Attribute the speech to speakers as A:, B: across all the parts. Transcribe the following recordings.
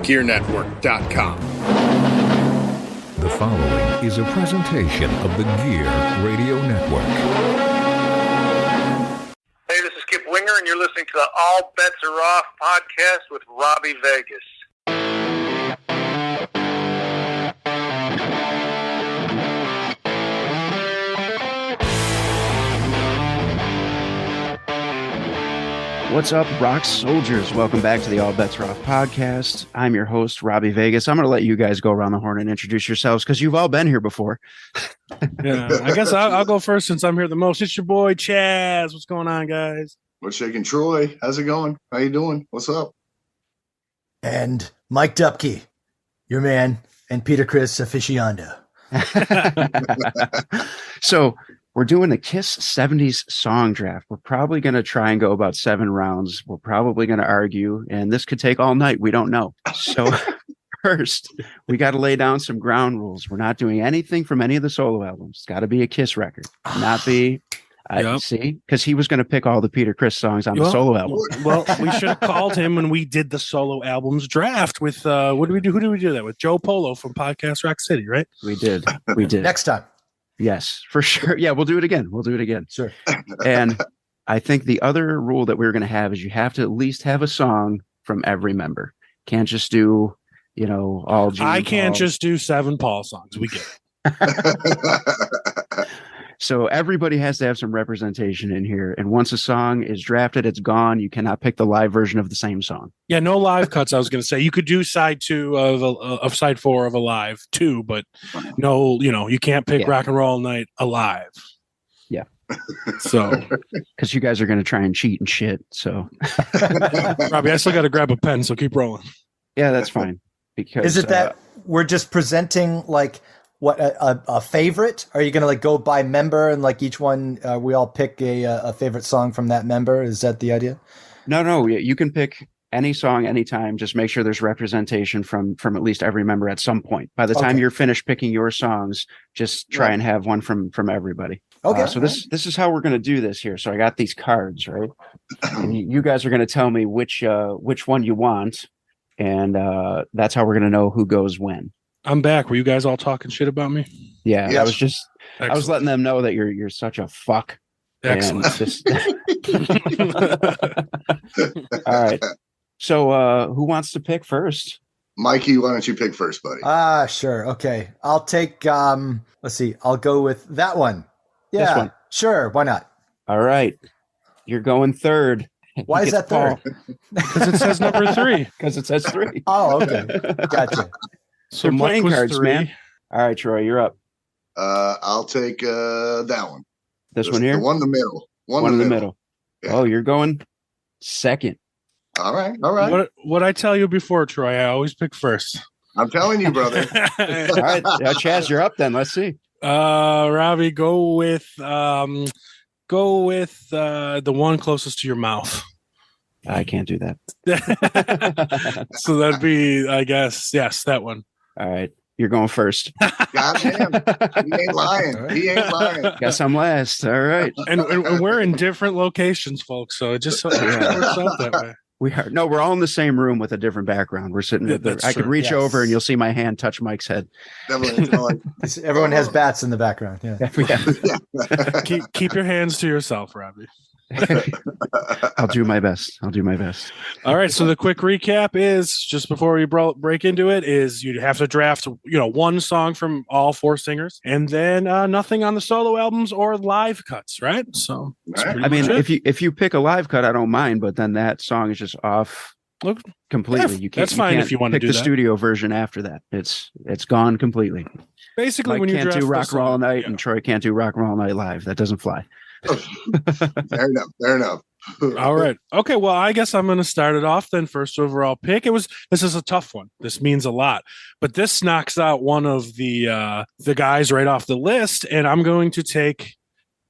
A: thegearnetwork.com.
B: The following is a presentation of the Gear Radio Network.
C: Hey, this is Kip Winger, and you're listening to the All Bets Are Off podcast with Robbie Vegas.
D: What's up, rock soldiers? Welcome back to the All Bets Are Off podcast. I'm your host, Robbie Vegas. I'm going to let you guys go around the horn and introduce yourselves because you've all been here before.
E: Yeah, I guess I'll go first since I'm here the most. It's your boy, Chaz. What's going on, guys?
F: What's shaking, Troy? How's it going? How you doing? What's up?
G: And Mike Dupke, your man, and Peter Chris aficionado.
D: So we're doing a Kiss 70's song draft. We're probably going to try and go about 7 rounds. We're probably going to argue, and this could take all night. We don't know. So first, we got to lay down some ground rules. We're not doing anything from any of the solo albums. It's got to be a Kiss record, not be. See, because he was going to pick all the Peter Chris songs on the solo album.
E: Well, we should have called him when we did the solo albums draft with what did we do? Who did we do that with? Joe Polo from Podcast Rock City, right?
D: We did. We did.
G: Next time.
D: Yes, for sure. Yeah, we'll do it again.
G: Sure.
D: And I think the other rule that we're going to have is you have to at least have a song from every member. Can't just do, all Gene
E: I can't
D: Paul.
E: just do 7 Paul songs. We get it.
D: So everybody has to have some representation in here. And once a song is drafted, it's gone. You cannot pick the live version of the same song.
E: Yeah, no live cuts. I was going to say you could do side 2 of side 4 of Alive 2, but no, you can't pick Rock and Roll Night Alive.
D: Yeah.
E: So,
D: because you guys are going to try and cheat and shit. So,
E: Robbie, I still got to grab a pen, so keep rolling.
D: Yeah, that's fine. Because
G: is it that we're just presenting like what a favorite? Are you going to go by member and each one we all pick a favorite song from that member? Is that the idea?
D: No. You can pick any song anytime. Just make sure there's representation from at least every member at some point. By the time you're finished picking your songs, just try and have one from everybody.
G: Okay.
D: So this is how we're going to do this here. So I got these cards, right? And you guys are going to tell me which one you want, and that's how we're going to know who goes when.
E: I'm back. Were you guys all talking shit about me?
D: Yeah,
F: yes.
D: I was letting them know that you're such a fuck.
E: Excellent.
D: All right. So who wants to pick first?
F: Mikey, why don't you pick first, buddy?
G: Sure. Okay. I'll take let's see. I'll go with that one. Yeah.
D: This one.
G: Sure. Why not?
D: All right. You're going third.
G: Why is that third?
E: Because it says number 3.
D: Because it says 3.
G: Oh, okay. Gotcha.
D: So playing cards, 3. Man. All right, Troy, you're up.
F: I'll take that one.
D: This one here?
F: The one in the middle. One
D: in the middle.
F: Yeah.
D: Oh, you're going second.
F: All right.
E: What I tell you before, Troy, I always pick first.
F: I'm telling you, brother.
D: All right. Chaz, you're up then. Let's see.
E: Robbie, go with the one closest to your mouth.
D: I can't do that.
E: So that'd be, I guess, yes, that one.
D: All right. You're going first.
F: God damn. He ain't lying.
D: Guess I'm last. All right.
E: And we're in different locations, folks. So it just works out that way.
D: We are. No, we're all in the same room with a different background. We're sitting I could reach over and you'll see my hand touch Mike's head.
G: Everyone has bats in the background. Yeah.
E: Keep your hands to yourself, Robbie.
D: I'll do my best.
E: All right. So the quick recap is, just before we break into it, is you'd have to draft, one song from all 4 singers, and then nothing on the solo albums or live cuts, right? So
D: I mean, if you pick a live cut, I don't mind, but then that song is just off completely. You can't.
E: That's fine if you want to
D: pick
E: do
D: the
E: that.
D: studio version after that. It's gone completely.
E: Basically,
D: Mike
E: when you
D: can't
E: draft
D: do Rock and Roll Night,
E: yeah.
D: and Troy can't do Rock and Roll Night live. That doesn't fly.
F: Fair enough.
E: All right. Okay. Well, I guess I'm going to start it off then. First overall pick. This is a tough one. This means a lot, but this knocks out one of the guys right off the list, and I'm going to take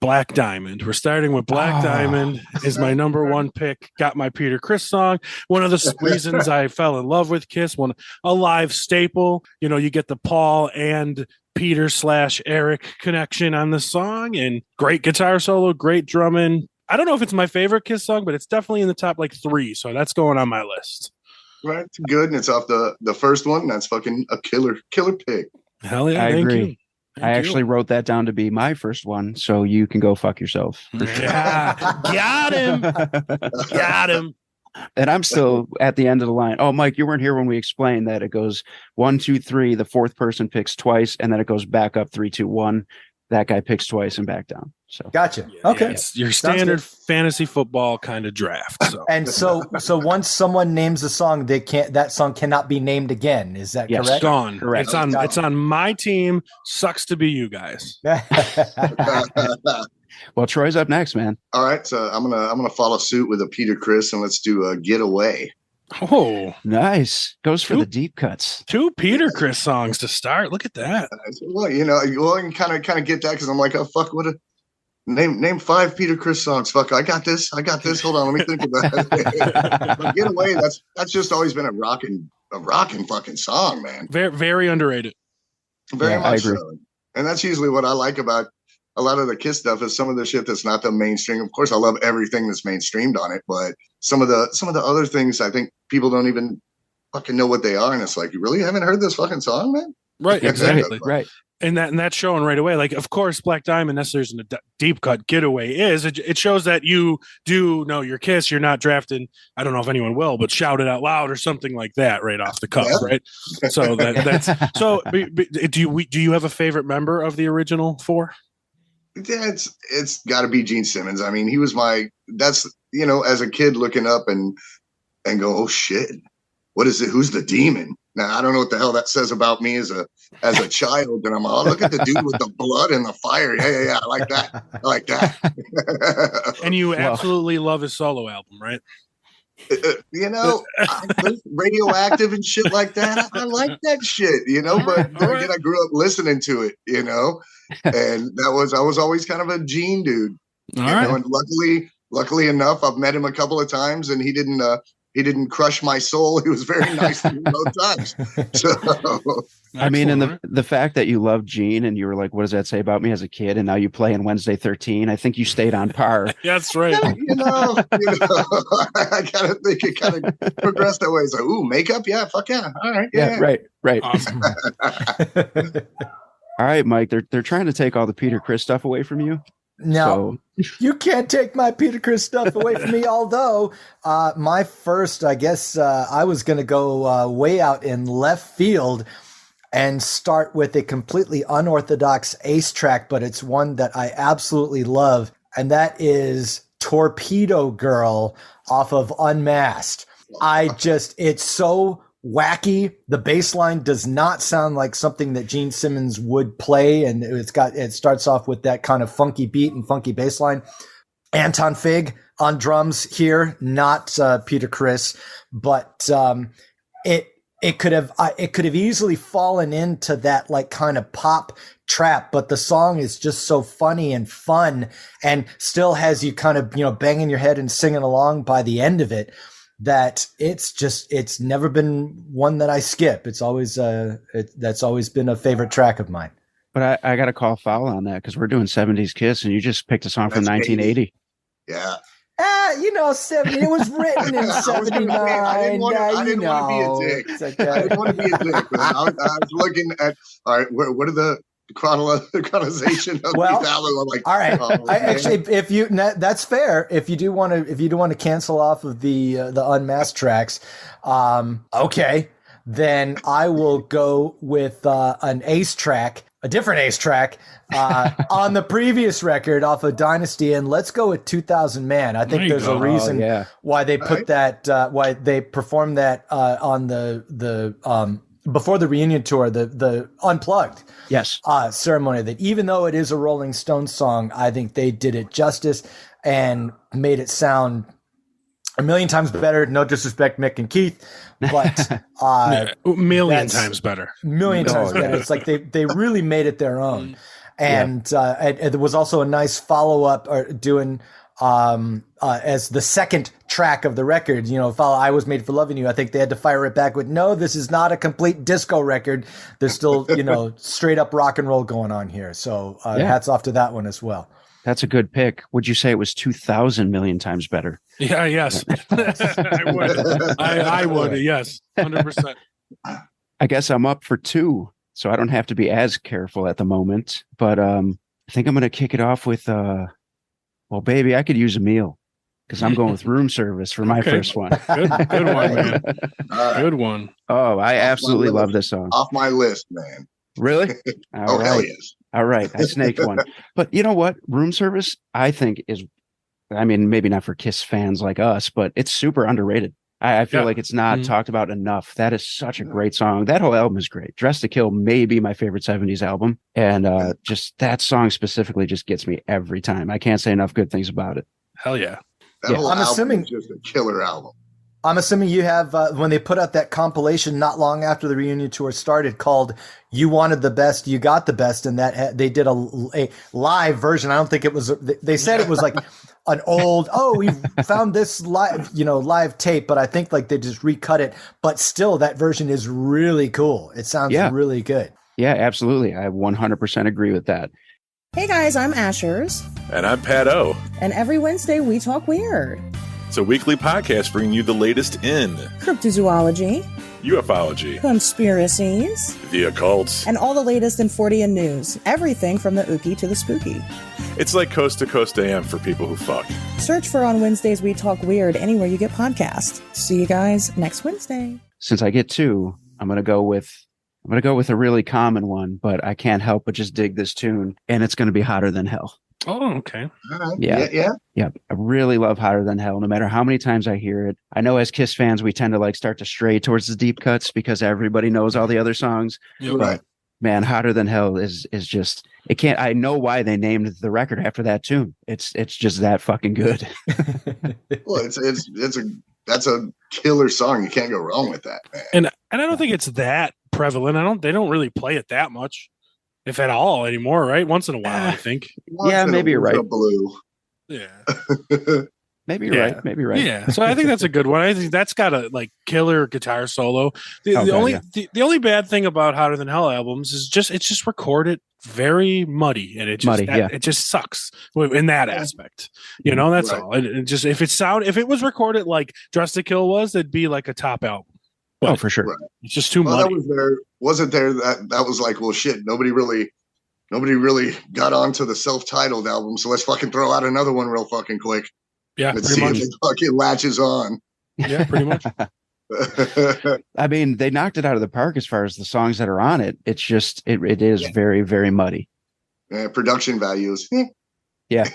E: Black Diamond. We're starting with Black Diamond is my number 1 pick. Got my Peter Chris song. One of the reasons I fell in love with Kiss. A live staple. You get the Paul and Peter / Eric connection on the song, and great guitar solo, great drumming. I don't know if it's my favorite Kiss song, but it's definitely in the top 3. So that's going on my list.
F: Right, it's good, and it's off the first one. That's fucking a killer pick.
E: Hell yeah,
D: I
E: thank
D: agree.
E: you. Thank
D: I
E: you.
D: actually wrote that down to be my first one, so you can go fuck yourself. For sure.
E: Yeah, got him. Got him.
D: And I'm still at the end of the line. Oh, Mike, you weren't here when we explained that it goes 1, 2, 3. The fourth person picks twice, and then it goes back up 3, 2, 1. That guy picks twice and back down. So
G: Gotcha.
E: Yeah,
G: Okay.
E: it's your
G: Sounds
E: standard
G: good.
E: fantasy football kind of draft. So
G: And so once someone names a song, that song cannot be named again. Is that
D: Yes.
G: correct?
E: gone.
D: Correct.
E: It's on my team. Sucks to be you guys.
D: well, Troy's up next, man.
F: All right, so I'm gonna follow suit with a Peter Criss, and let's do a Get Away.
E: Oh,
D: Nice. Goes for
E: Oop.
D: the deep cuts.
E: 2 Peter Chris songs to start. Look at that.
F: Well, you can kind of get that because I'm like, oh fuck, what a name 5 Peter Criss songs. Fuck, I got this. Hold on, let me think about it. But Get Away, that's just always been a rocking fucking song, man.
E: Very, very underrated.
F: Very
D: Yeah, I
F: much
D: agree.
F: so. And that's usually what I like about a lot of the Kiss stuff is some of the shit that's not the mainstream. Of course, I love everything that's mainstreamed on it, but some of the other things I think people don't even fucking know what they are, and it's like, you really haven't heard this fucking song, man?
E: Right, exactly.
D: Right.
E: And that's showing right away. Like, of course, Black Diamond, Necessary and a deep cut getaway is. It shows that you do know your Kiss. You're not drafting. I don't know if anyone will, but shout it out loud or something like that right off the cuff,
F: Yeah.
E: right? So that's so. Do you have a favorite member of the original 4?
F: Yeah, it's got to be Gene Simmons. I mean, he was that's as a kid looking up and go, oh shit, what is it? Who's the demon? Now I don't know what the hell that says about me as a child. And I'm oh, look at the dude with the blood and the fire. Yeah. I like that.
E: And you absolutely love his solo album, right?
F: Radioactive and shit like that. I like that shit, but then again, I grew up listening to it, and I was always kind of a Gene dude, and luckily enough, I've met him a couple of times, and he didn't crush my soul. He was very nice to me both times. So,
D: I mean, and
E: Excellent.
D: the fact that you love Gene and you were like, what does that say about me as a kid? And now you play in Wednesday 13. I think you stayed on par.
E: Yeah, that's right.
F: I kind of think it kind of progressed that way. It's like, ooh, makeup? Yeah, fuck yeah. All right.
D: Yeah, right.
E: Awesome.
D: All right, Mike. They're trying to take all the Peter Criss stuff away from you.
G: No, you can't take my Peter Criss stuff away from me. Although my first, I guess I was going to go way out in left field and start with a completely unorthodox Ace track, but it's one that I absolutely love. And that is Torpedo Girl off of Unmasked. It's so wacky. The bass line does not sound like something that Gene Simmons would play. And it starts off with that kind of funky beat and funky bass line. Anton Fig on drums here, not Peter Criss, but it could have easily fallen into that like kind of pop trap, but the song is just so funny and fun and still has you kind of, banging your head and singing along by the end of it, that it's never been one that I skip. It's always that's always been a favorite track of mine.
D: But I got to call foul on that because we're doing 70s Kiss and you just picked a song from
F: That's
D: 1980.
F: Yeah.
G: 70. It was written in 79.
F: I didn't want to be a dick.
G: It's okay.
F: I didn't want to be a dick. But I was looking at, all right, what are the chronologization of these albums? I'm like,
G: all right.
F: oh,
G: Actually, that's fair. If you do want to cancel off of the Unmasked tracks, okay, then I will go with an Ace track, a different Ace track on the previous record off of Dynasty, and let's go with 2000 Man. I think there's a reason why they put that, why they performed that on the before the reunion tour, the Unplugged ceremony. That even though it is a Rolling Stones song, I think they did it justice and made it sound a million times better. No disrespect, Mick and Keith, but
E: million times better.
G: Million times better. It's like they really made it their own. And there was also a nice follow up doing as the second track of the record, follow I Was Made for Loving You. I think they had to fire it back with, no, this is not a complete disco record. There's still, straight up rock and roll going on here. So hats off to that one as well.
D: That's a good pick. Would you say it was 2,000 million times better?
E: Yeah, yes. I would. I would, yes. 100%.
D: I guess I'm up for 2, so I don't have to be as careful at the moment. But I think I'm going to kick it off with, well, baby, I could use a meal because I'm going with Room Service for my first one.
E: Good one, man. Good one.
D: Oh, I absolutely love this song.
F: Off my list, man.
D: Really? All right.
F: Hell yes.
D: All right. I snaked one. But you know what? Room Service, I think is, I mean, maybe not for Kiss fans like us, but it's super underrated. I feel like it's not talked about enough. That is such a great song. That whole album is great. Dress to Kill may be my favorite 70s album. And just that song specifically just gets me every time. I can't say enough good things about it.
E: Hell yeah.
F: That whole
G: I'm
F: album
G: assuming
F: is just a killer album.
G: I'm assuming you have, when they put out that compilation not long after the reunion tour started called You Wanted the Best, You Got the Best, and that they did a live version. I don't think it was, they said it was like an old, we found this live tape, but I think like they just recut it. But still, that version is really cool. It sounds really good.
D: Yeah, absolutely. I 100% agree with that.
A: Hey guys, I'm Ashers.
H: And I'm Pat O.
A: And every Wednesday we talk weird.
H: It's a weekly podcast bringing you the latest in
A: cryptozoology,
H: ufology,
A: conspiracies,
H: the occult,
A: and all the latest in 40 news. Everything from the ooky to the spooky.
H: It's like Coast to Coast AM for people who fuck.
A: Search for On Wednesdays We Talk Weird anywhere you get podcasts. See you guys next Wednesday.
D: Since I get 2, I'm going to go with a really common one, but I can't help but just dig this tune, and it's going to be Hotter Than Hell.
E: Oh, okay.
D: Yeah. I really love Hotter Than Hell, no matter how many times I hear it. I know as Kiss fans, we tend to like start to stray towards the deep cuts because everybody knows all the other songs.
E: Yeah,
D: but man, Hotter Than Hell is just, it can't, I know why they named the record after that tune. It's just that fucking good.
F: Well, that's a killer song. You can't go wrong with that, man.
E: And I don't think it's that prevalent. They don't really play it that much, if at all, anymore, right? Once in a while, I think.
D: Maybe you're right.
F: Blue.
E: Yeah.
D: Maybe you're right. Maybe right.
E: Yeah. So I think that's a good one. I think that's got a like killer guitar solo. The only bad thing about Hotter Than Hell albums is it's just recorded very muddy, and it just sucks in that aspect. You know, that's all. It just if it was recorded like Dress to Kill was, it'd be like a top album. But
D: for sure.
E: It's just too muddy.
F: Wasn't there that was like, well, shit, nobody really got onto the self-titled album, so let's fucking throw out another one real fucking quick.
E: Yeah,
F: let's see if it fucking latches on.
E: Yeah, pretty much.
D: I mean, they knocked it out of the park as far as the songs that are on it. It's just it is very, very muddy.
F: Production values.
D: Yeah.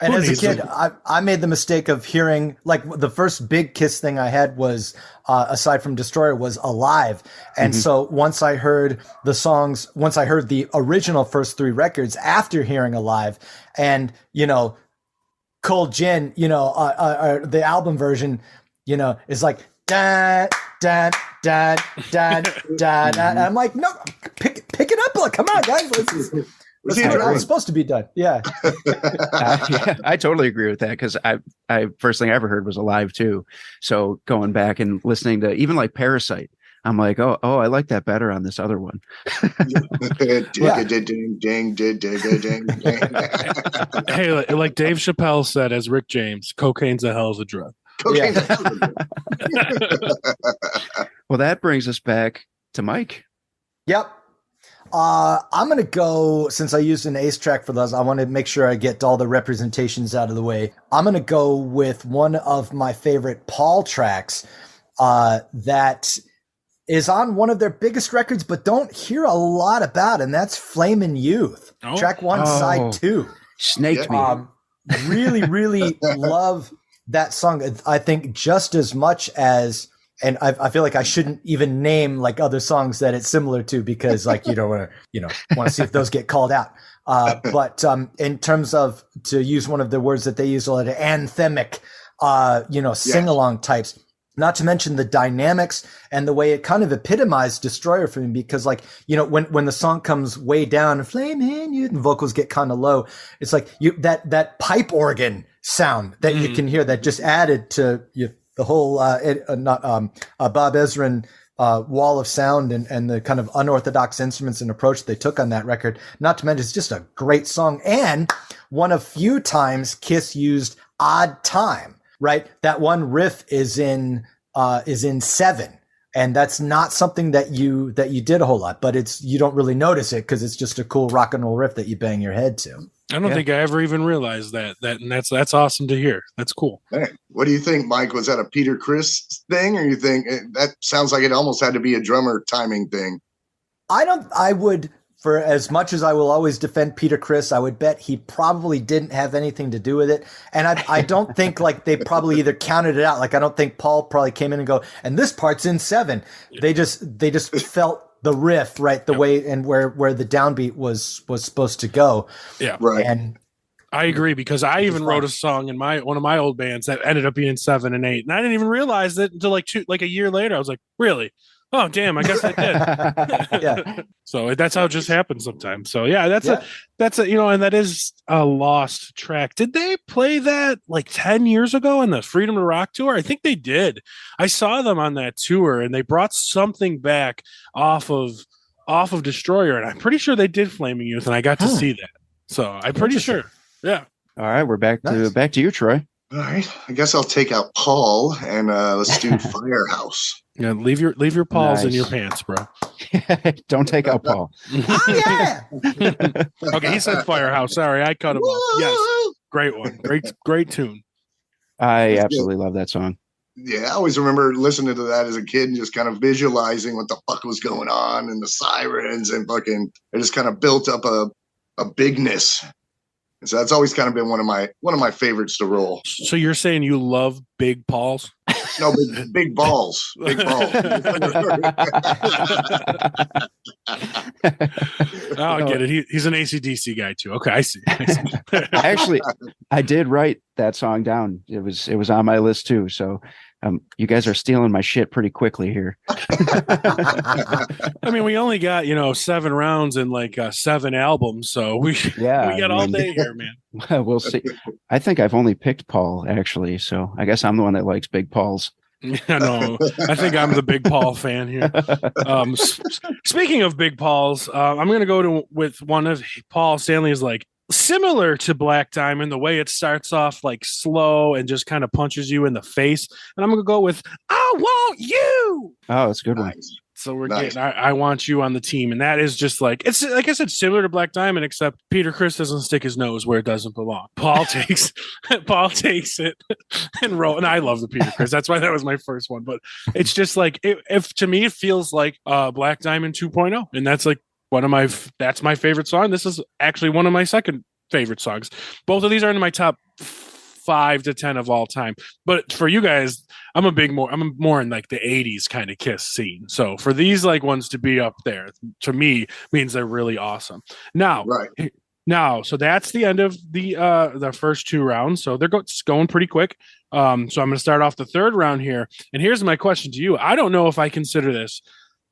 G: And as a kid, I made the mistake of hearing, like, the first big Kiss thing I had was, aside from Destroyer, was Alive. And so once I heard the original first 3 records after hearing Alive, and, Cold Gin, the album version, is like, da, da, da, da, da, da. And I'm like, no, pick it up. Like, come on, guys. Let's do how it's supposed to be done. Yeah.
D: I totally agree with that, because I first thing I ever heard was Alive too. So going back and listening to even like Parasite, I'm like, oh, I like that better on this other one.
E: Hey, like Dave Chappelle said, as Rick James, cocaine's a hell of a drug.
D: Well, that brings us back to Mike.
G: Yep. I'm going to go, since I used an Ace track for those, I want to make sure I get all the representations out of the way. I'm going to go with one of my favorite Paul tracks that is on one of their biggest records, but don't hear a lot about, and that's Flamin' Youth. Track 1, side 2.
D: Snaked me.
G: Really, really love that song. I think just as much as, and I feel like I shouldn't even name like other songs that it's similar to, because like you don't want to see if those get called out. But in terms of, to use one of the words that they use a lot, anthemic, sing along types. Not to mention the dynamics and the way it kind of epitomized Destroyer for me, because like, when the song comes way down, Flamin' Youth, and vocals get kind of low, it's like that pipe organ sound that you can hear that just added to the whole Bob Ezrin wall of sound and the kind of unorthodox instruments and approach they took on that record. Not to mention, it's just a great song, and one of few times Kiss used odd time. Right, that one riff is in 7, and that's not something that you did a whole lot, but you don't really notice it because it's just a cool rock and roll riff that you bang your head to.
E: I don't think I ever even realized that, and that's awesome to hear. That's cool.
F: Hey, what do you think, Mike? Was that a Peter Criss thing, or you think that sounds like it almost had to be a drummer timing thing?
G: I would, for as much as I will always defend Peter Criss, I would bet he probably didn't have anything to do with it. And I don't think like they probably either counted it out. Like I don't think Paul probably came in and go, and this part's in 7. They just felt the riff, right, the way and where the downbeat was supposed to go.
E: Yeah.
F: Right.
E: And I agree, because I even wrote a song in one of my old bands that ended up being 7 and 8. And I didn't even realize it until like a year later. I was like, really? Oh, damn, I guess I did.
G: Yeah.
E: So that's how it just happens sometimes. So yeah, that's a and that is a lost track. Did they play that like 10 years ago on the Freedom to Rock tour? I think they did. I saw them on that tour, and they brought something back off of Destroyer, and I'm pretty sure they did Flaming Youth, and I got to see that. So I'm pretty sure. Yeah.
D: All right, we're back to you, Troy.
F: All right, I guess I'll take out Paul and let's do Firehouse.
E: Yeah, leave your paws in your pants, bro.
D: Don't take out Paul.
G: Oh yeah.
E: Okay, he said Firehouse. Sorry, I cut him off. Yes, great one, great tune.
D: I absolutely love that song.
F: Yeah, I always remember listening to that as a kid and just kind of visualizing what the fuck was going on and the sirens and fucking. It just kind of built up a bigness. And so that's always kind of been one of my favorites to roll.
E: So you're saying you love big Pauls?
F: No, big balls. Big balls.
E: I get it. He's an AC/DC guy too. Okay, I see.
D: Actually, I did write that song down. It was on my list too. So you guys are stealing my shit pretty quickly here.
E: I mean, we only got 7 rounds and like 7 albums, so we got all day here, man.
D: We'll see. I think I've only picked Paul actually, so I guess I'm the one that likes big Pauls.
E: No, I think I'm the Big Paul fan here. Speaking of Big Pauls, I'm going to go with one of Paul Stanley's, like, similar to Black Diamond, the way it starts off like slow and just kind of punches you in the face. And I'm going to go with I Want You.
D: Oh, that's a good one.
E: So we're getting I Want You on the team. And that is just like, it's like I said, similar to Black Diamond, except Peter Criss doesn't stick his nose where it doesn't belong. Paul takes it and roll. And I love the Peter Criss. That's why that was my first one. But it's just like, if to me, it feels like Black Diamond 2.0. And that's like, that's my favorite song. This is actually one of my second favorite songs. Both of these are in my top 5 to 10 of all time. But for you guys, I'm more in like the 80s kind of Kiss scene. So for these like ones to be up there, to me, means they're really awesome. Now, so that's the end of the first 2 rounds. So they're going pretty quick. So I'm going to start off the third round here. And here's my question to you. I don't know if I consider this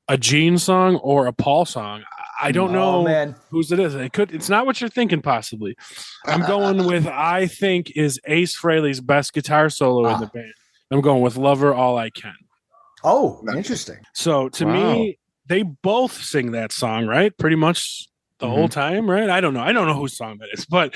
E: a Gene song or a Paul song. I don't know whose it is. It's not what you're thinking, possibly. I'm going with, I think, is Ace Frehley's best guitar solo in the band. I'm going with Lover All I Can.
G: Oh, interesting.
E: So to me, they both sing that song, right? Pretty much the whole time, right? I don't know whose song that is, but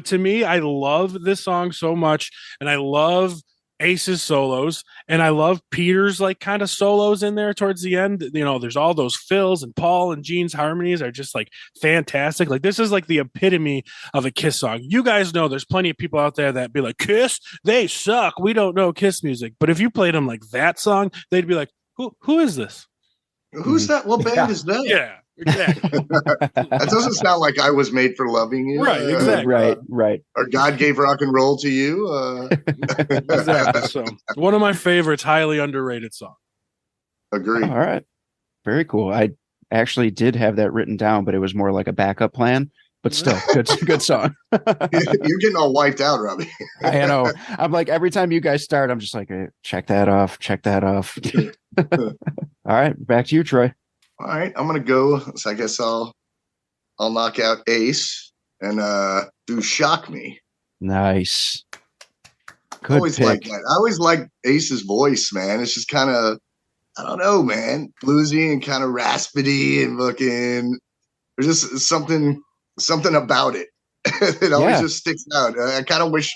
E: to me, I love this song so much, and I love Ace's solos, and I love Peter's like kind of solos in there towards the end. There's all those fills, and Paul and Gene's harmonies are just like fantastic. Like, this is like the epitome of a Kiss song. You guys know there's plenty of people out there that be like, Kiss, they suck, we don't know Kiss music. But if you played them like that song, they'd be like, who is this?
F: Who's that? What band is that?
E: Yeah, exactly.
F: That doesn't sound like I Was Made for Loving You.
E: Right, exactly.
D: Right.
F: Or God Gave Rock and Roll to You.
E: Exactly. So one of my favorites, highly underrated song.
F: Agree.
D: All right. Very cool. I actually did have that written down, but it was more like a backup plan. But still, good song.
F: You're getting all wiped out, Robbie.
D: I know. I'm like, every time you guys start, I'm just like, check that off. All right, back to you, Troy.
F: All right, I'm gonna go. So I guess I'll knock out Ace and do Shock Me.
D: Nice.
F: Good always pick. Like that. I always like Ace's voice, man. It's just kind of I don't know, man, bluesy and kind of raspy and looking. There's just something about it. It always just sticks out. I kind of wish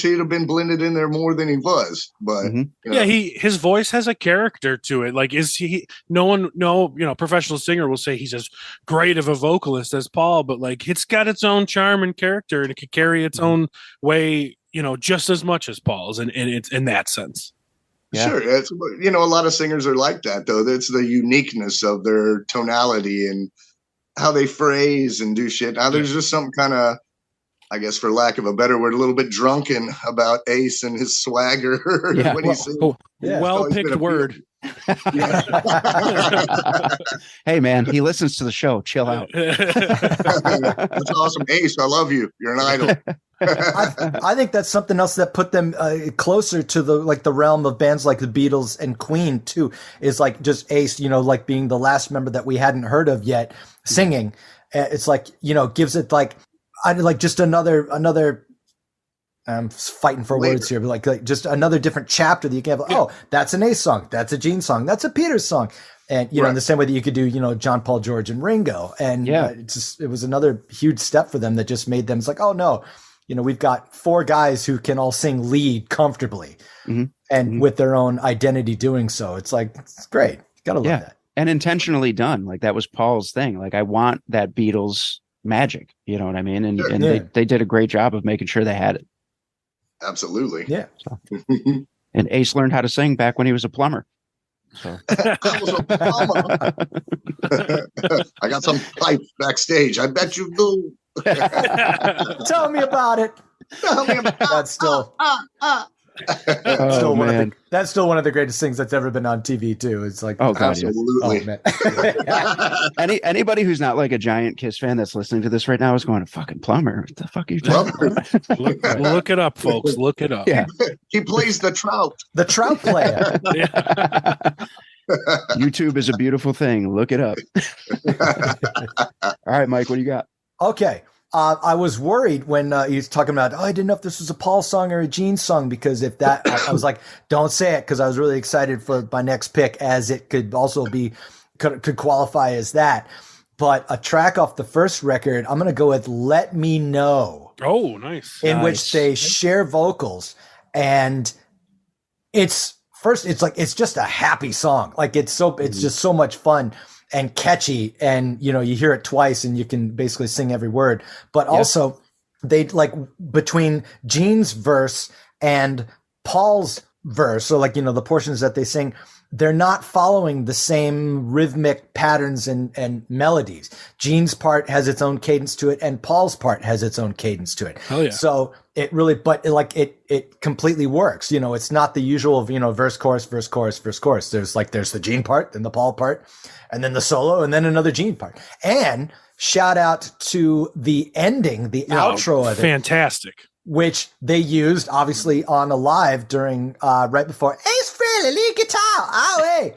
F: he'd have been blended in there more than he was. But
E: his voice has a character to it. Like, is he? No, professional singer will say he's as great of a vocalist as Paul, but like it's got its own charm and character, and it could carry its own way, just as much as Paul's, and it's in that sense.
F: Yeah. Sure, it's, a lot of singers are like that though. That's the uniqueness of their tonality and how they phrase and do shit. Now there's just some kind of, I guess for lack of a better word, a little bit drunken about Ace and his swagger when he sings.
E: Well-picked word.
D: Hey man, he listens to the show. Chill out.
F: That's awesome. Ace, I love you. You're an idol.
G: I think that's something else that put them closer to the realm of bands like the Beatles and Queen too, is like just Ace, like being the last member that we hadn't heard of yet singing. It's like, gives it like just another I'm fighting for words here, but like just another different chapter that you can have. Oh, that's an Ace song. That's a Gene song. That's a Peter song. And, in the same way that you could do, John, Paul, George, and Ringo. And it was another huge step for them that just made them, it's like, oh no, we've got 4 guys who can all sing lead comfortably and with their own identity doing so. It's like, it's great. You gotta love that.
D: And intentionally done. Like that was Paul's thing. Like I want that Beatles magic, you know what I mean? And they did a great job of making sure they had it.
F: Absolutely.
G: Yeah.
D: So. And Ace learned how to sing back when he was a plumber. So.
F: I was a plumber. I got some pipe backstage. I bet you do.
G: Tell me about it. That's still that's still one of the greatest things that's ever been on TV too. It's like,
D: oh god,
F: absolutely.
D: Oh, man. Anybody who's not like a giant Kiss fan that's listening to this right now is going, fucking plumber. What the fuck are you talking about?
E: Look it up, folks. Look it up.
D: Yeah.
F: He plays the trout.
G: The trout player.
D: YouTube is a beautiful thing. Look it up. All right, Mike, what do you got?
G: Okay. I was worried when he was talking about, I didn't know if this was a Paul song or a Gene song, because if that, I was like, don't say it, because I was really excited for my next pick, as it could also be, could qualify as that. But a track off the first record, I'm going to go with Let Me Know.
E: Oh, nice.
G: In which they share vocals. And it's just a happy song. Like it's just so much fun and catchy, and you hear it twice and you can basically sing every word. But also they like between Gene's verse and Paul's verse, so like the portions that they sing, they're not following the same rhythmic patterns and melodies. Gene's part has its own cadence to it, and Paul's part has its own cadence to it.
E: Oh yeah.
G: So it really, it completely works. It's not the usual of, verse, chorus, verse, chorus, verse, chorus. There's the Gene part, then the Paul part, and then the solo, and then another Gene part. And shout out to the ending, the outro of it.
E: Fantastic.
G: Which they used obviously on a live during, right before Ace Frehley lead guitar. Oh, hey.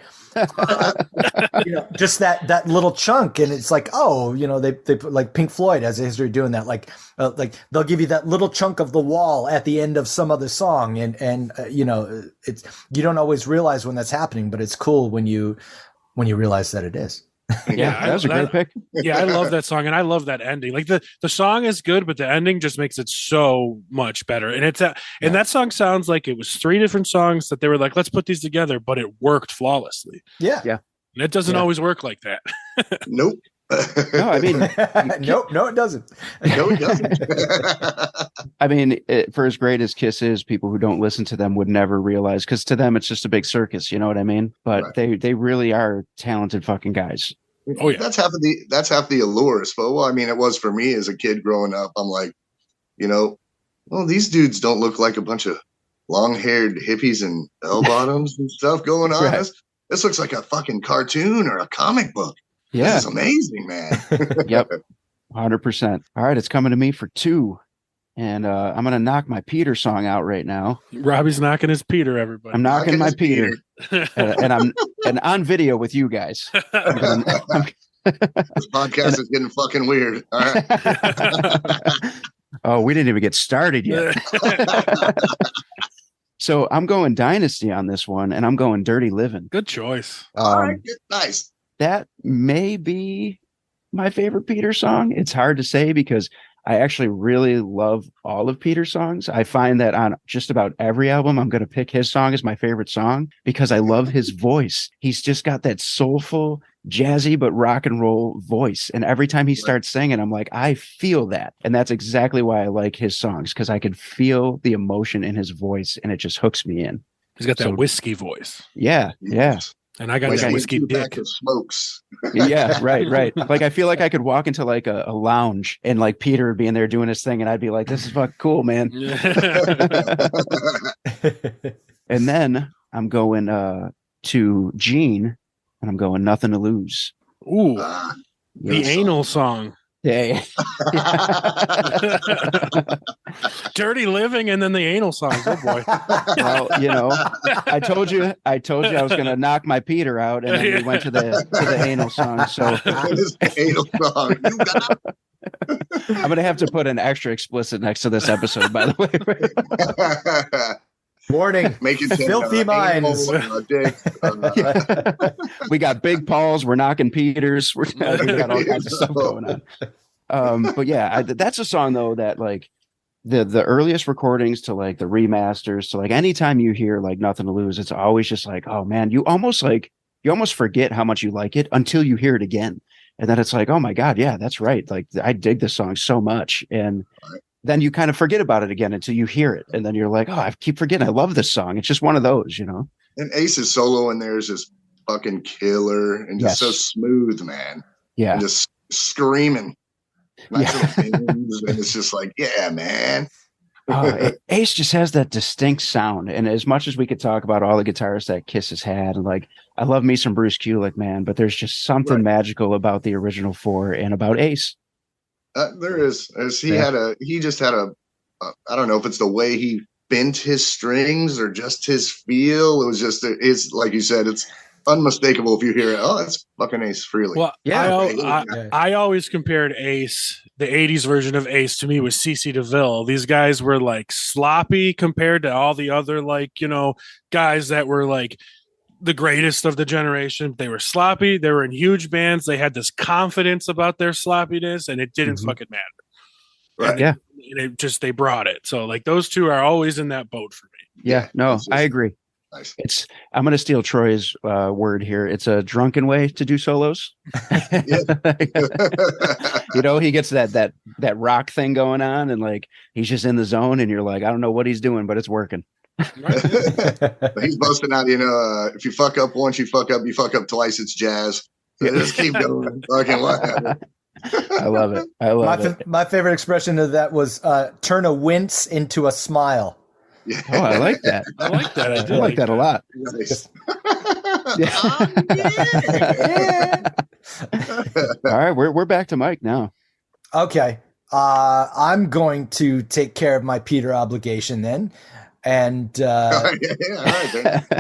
G: Just that little chunk, and it's like, they put like Pink Floyd has a history of doing that. Like they'll give you that little chunk of the wall at the end of some other song, and it's, you don't always realize when that's happening, but it's cool when you realize that it is.
D: Yeah, that was a great pick.
E: Yeah, I love that song, and I love that ending. Like the song is good, but the ending just makes it so much better. And and that song sounds like it was 3 different songs that they were like, let's put these together, but it worked flawlessly.
G: Yeah.
E: And it doesn't always work like that.
F: Nope.
D: No, I mean,
G: no, it doesn't.
F: No, it doesn't.
D: I mean, for as great as Kiss is, people who don't listen to them would never realize, because to them it's just a big circus. You know what I mean? But they really are talented fucking guys.
E: Oh yeah,
F: that's half the allure. So, well, I mean, it was for me as a kid growing up. I'm like, well, these dudes don't look like a bunch of long-haired hippies and bell-bottoms and stuff going on. Right. This looks like a fucking cartoon or a comic book. Yeah. This is amazing, man.
D: Yep. 100%. All right. It's coming to me for 2. And I'm going to knock my Peter song out right now.
E: Robbie's knocking his Peter, everybody.
D: I'm knocking my Peter. and I'm on video with you guys.
F: This podcast is getting fucking weird. All right.
D: Oh, we didn't even get started yet. So I'm going Dynasty on this one, and I'm going Dirty Living.
E: Good choice.
F: All right, nice.
D: That may be my favorite Peter song. It's hard to say because I actually really love all of Peter's songs. I find that on just about every album, I'm going to pick his song as my favorite song because I love his voice. He's just got that soulful, jazzy, but rock and roll voice. And every time he starts singing, I'm like, I feel that. And that's exactly why I like his songs, because I can feel the emotion in his voice and it just hooks me in.
E: He's got that whiskey voice.
D: Yeah. Yeah.
E: And I got
F: Like
E: that whiskey dick.
F: Smokes.
D: Yeah, right. Like I feel like I could walk into like a lounge and like Peter would be in there doing his thing, and I'd be like, "This is fucking cool, man." And then I'm going to Gene, and I'm going Nothing to Lose.
E: Ooh, the anal song.
D: Yeah.
E: Dirty Living and then the anal song. Oh boy.
D: Well, I told you I was gonna knock my Peter out, and then we went to the anal song. So
F: anal song. You got
D: I'm gonna have to put an extra explicit next to this episode, by the way.
G: Warning.
F: Making
G: filthy minds.
D: We got big Pauls. We're knocking Peters. We got all kinds of stuff going on. But yeah, that's a song though that like the earliest recordings to like the remasters to like anytime you hear like Nothing to Lose, it's always just like, oh man, you almost forget how much you like it until you hear it again, and then it's like, oh my god, yeah, that's right. Like I dig this song so much, and then you kind of forget about it again until you hear it. And then you're like, oh, I keep forgetting. I love this song. It's just one of those,
F: And Ace's solo in there is just fucking killer and just so smooth, man.
D: Yeah.
F: And just screaming. Nice little things, and it's just like, yeah, man.
D: Ace just has that distinct sound. And as much as we could talk about all the guitarists that Kiss has had, and like, I love me some Bruce Kulick, man, but there's just something magical about the original four and about Ace.
F: There is. He just had a I don't know if it's the way he bent his strings or just his feel. It was just, it's like you said, it's unmistakable if you hear it. Oh, it's fucking Ace Frehley.
E: Well, I always compared Ace, the 80s version of Ace, to me was CC DeVille. These guys were like sloppy compared to all the other guys that were like the greatest of the generation. They were sloppy. They were in huge bands. They had this confidence about their sloppiness, and it didn't fucking matter.
F: Right.
D: Yeah.
E: And they brought it. So like those two are always in that boat for me.
D: Yeah. No, I agree.
F: Nice.
D: I'm going to steal Troy's word here. It's a drunken way to do solos. He gets that rock thing going on, and like he's just in the zone, and you're like, I don't know what he's doing, but it's working.
F: He's busting out, if you fuck up once, you fuck up twice, it's jazz. So just keep going. Fucking whatever.
D: I love it. I love it.
G: My favorite expression of that was turn a wince into a smile.
F: Yeah.
D: Oh, I like that.
E: I like that.
D: I like that a lot.
F: Nice.
D: All right, we're back to Mike now.
G: Okay. I'm going to take care of my Peter obligation then. And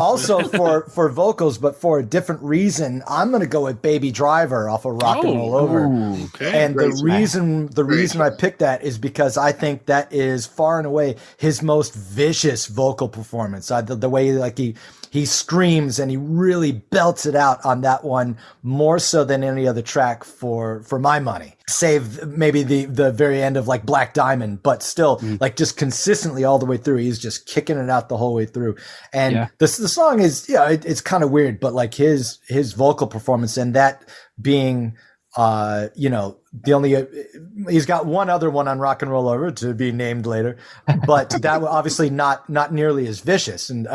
G: also for vocals, but for a different reason, I'm going to go with Baby Driver off of Rock and Roll Over.
E: Okay.
G: And the reason I picked that is because I think that is far and away his most vicious vocal performance. The way like he screams and he really belts it out on that one more so than any other track for my money. Save maybe the very end of like Black Diamond, but still like just consistently all the way through. He's just kicking it out the whole way through. And the song is, it's kind of weird, but like his vocal performance and that being, the only, he's got one other one on Rock and Roll Over to be named later, but that was obviously not nearly as vicious. And,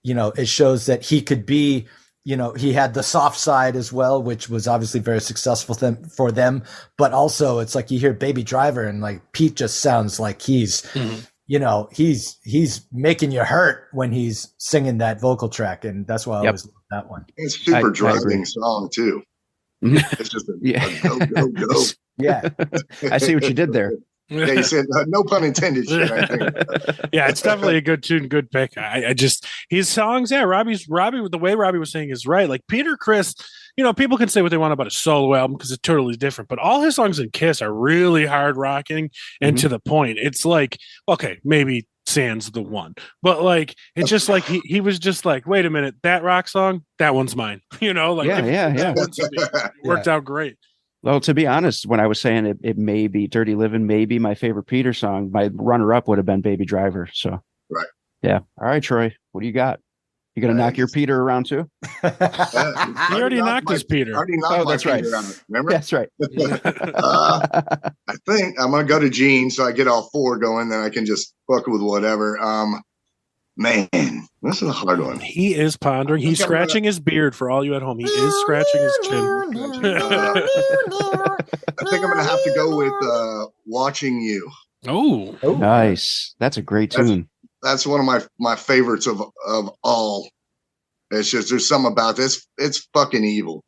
G: it shows that he could be, he had the soft side as well, which was obviously very successful for them. But also it's like you hear Baby Driver and like Pete just sounds like he's, he's making you hurt when he's singing that vocal track. And that's why I always love that one.
F: It's super driving song too. It's just a go.
G: Yeah.
D: I see what you did there.
F: Yeah, you said no pun intended. Shit, I think.
E: Yeah, it's definitely a good tune, good pick. I just his songs. Yeah, Robbie. The way Robbie was saying is right. Like Peter Criss, people can say what they want about a solo album because it's totally different. But all his songs in Kiss are really hard rocking and to the point. It's like, okay, maybe sans the one. But like it's just like he was just like, wait a minute, that rock song, that one's mine. Like that one to me. It worked out great.
D: Well, to be honest, when I was saying it may be Dirty Living, may be my favorite Peter song, my runner-up would have been Baby Driver. So
F: right.
D: Yeah. All right, Troy, what do you got? You gonna knock your Peter around too?
E: He already knocked his Peter.
F: That's
D: right.
F: Remember?
D: That's right.
F: I think I'm gonna go to Gene, so I get all four going. Then I can just fuck with whatever. Man, this is a hard one.
E: He is pondering. He's scratching his beard for all you at home. He is scratching his chin.
F: I think I'm gonna have to go with "Watching You."
E: Oh,
D: nice. That's a great tune.
F: That's one of my favorites of all. It's just there's something about this. It's fucking evil.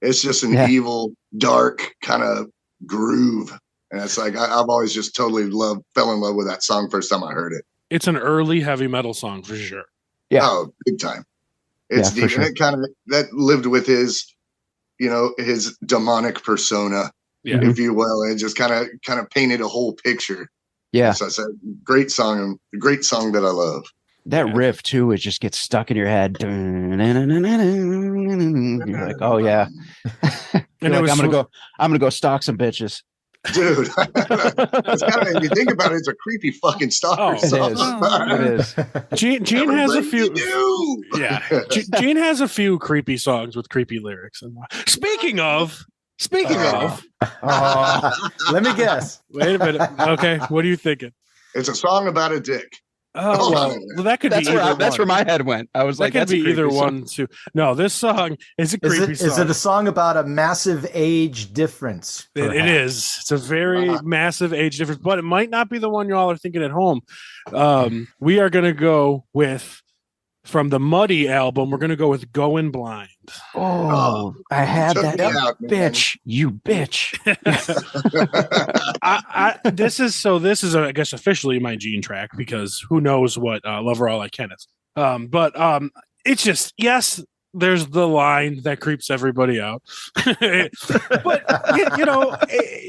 F: It's just an evil, dark kind of groove, and it's like I've always just totally fell in love with that song first time I heard it.
E: It's an early heavy metal song for sure.
F: Yeah, oh, big time. It's deep, and it kind of that lived with his, his demonic persona, if you will, and just kind of painted a whole picture.
D: Yeah,
F: so it's a great song that I love.
D: That riff too, it just gets stuck in your head. You're like, oh yeah.
E: And
D: like, I'm gonna go stalk some bitches.
F: Dude, it's kind of, if you think about it, it's a creepy fucking stalker song.
D: It is.
E: Gene has a few. Yeah, Gene has a few creepy songs with creepy lyrics. Speaking of,
G: let me guess.
E: Wait a minute. Okay, what are you thinking?
F: It's a song about a dick.
E: Oh, well, that could be either one.
D: That's where my head went. I was like,
E: that could
D: be
E: either one, too. No, this song is a creepy song.
G: Is it a song about a massive age difference?
E: It is. It's a very massive age difference, but it might not be the one y'all are thinking at home. We are going to go with, from the Muddy album, we're going to go with Going Blind.
D: Oh, I had that bitch. You bitch.
E: This is I guess officially my Gene track, because who knows what Love Her All I Can is. But it's just, yes, there's the line that creeps everybody out. But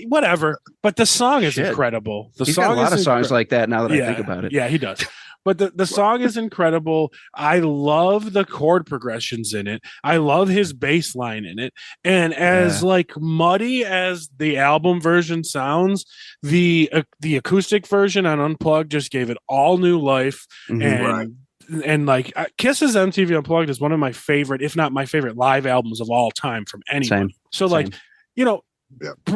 E: whatever. But the song is incredible.
D: He's got a lot of songs like that now that I think about it.
E: Yeah, he does. But the song is incredible. I love the chord progressions in it. I love his bass line in it. And as like muddy as the album version sounds, the acoustic version on Unplugged just gave it all new life. Mm-hmm. And like Kiss's MTV Unplugged is one of my favorite, if not my favorite, live albums of all time from anyone. Like,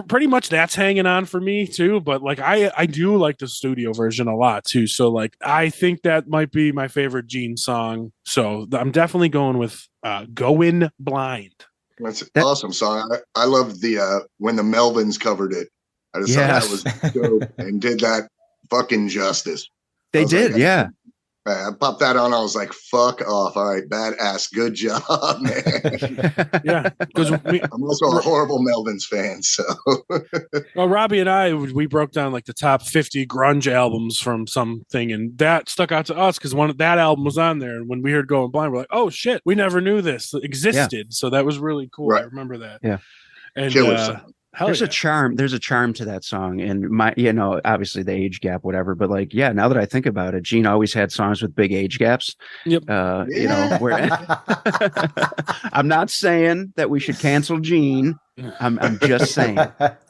E: pretty much that's hanging on for me too. But like I do like the studio version a lot too. So like I think that might be my favorite Gene song. So I'm definitely going with Going Blind.
F: That's an awesome song. I love the when the Melvins covered it. I just thought that was dope and did that fucking justice.
D: They did, yeah.
F: I popped that on. I was like, "Fuck off!" All right, badass, good job, man.
E: Yeah, because
F: I'm also a horrible Melvins fan. So,
E: well, Robbie and I, we broke down like the top 50 grunge albums from something, and that stuck out to us because that album was on there. And when we heard Going Blind, we're like, "Oh shit, we never knew this existed." So that was really cool. Right. I remember that.
D: Yeah,
E: and
D: there's a charm to that song, and obviously the age gap, whatever, but like, now that I think about it, Gene always had songs with big age gaps.
E: Yep.
D: Where I'm not saying that we should cancel Gene. I'm just saying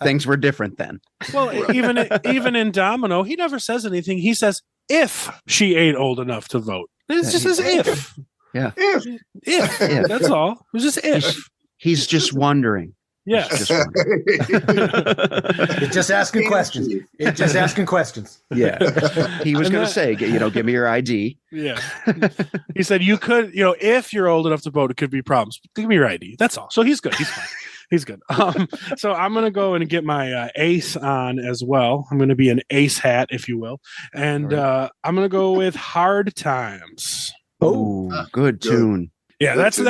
D: things were different then.
E: Well, even in Domino, he never says anything. He says, if she ain't old enough to vote. It's just as if.
D: Yeah.
E: If. That's all. It was just if.
D: He's just wondering.
E: Yeah.
G: It's just asking questions. It's just asking questions.
D: Yeah. He was going to say, give me your ID.
E: Yeah. He said you could, if you're old enough to vote, it could be problems. Give me your ID. That's all. So he's good. He's fine. He's good. So I'm going to go and get my ace on as well. I'm going to be an ace hat, if you will. And I'm going to go with Hard Times.
D: Oh, good tune.
E: Yeah, that's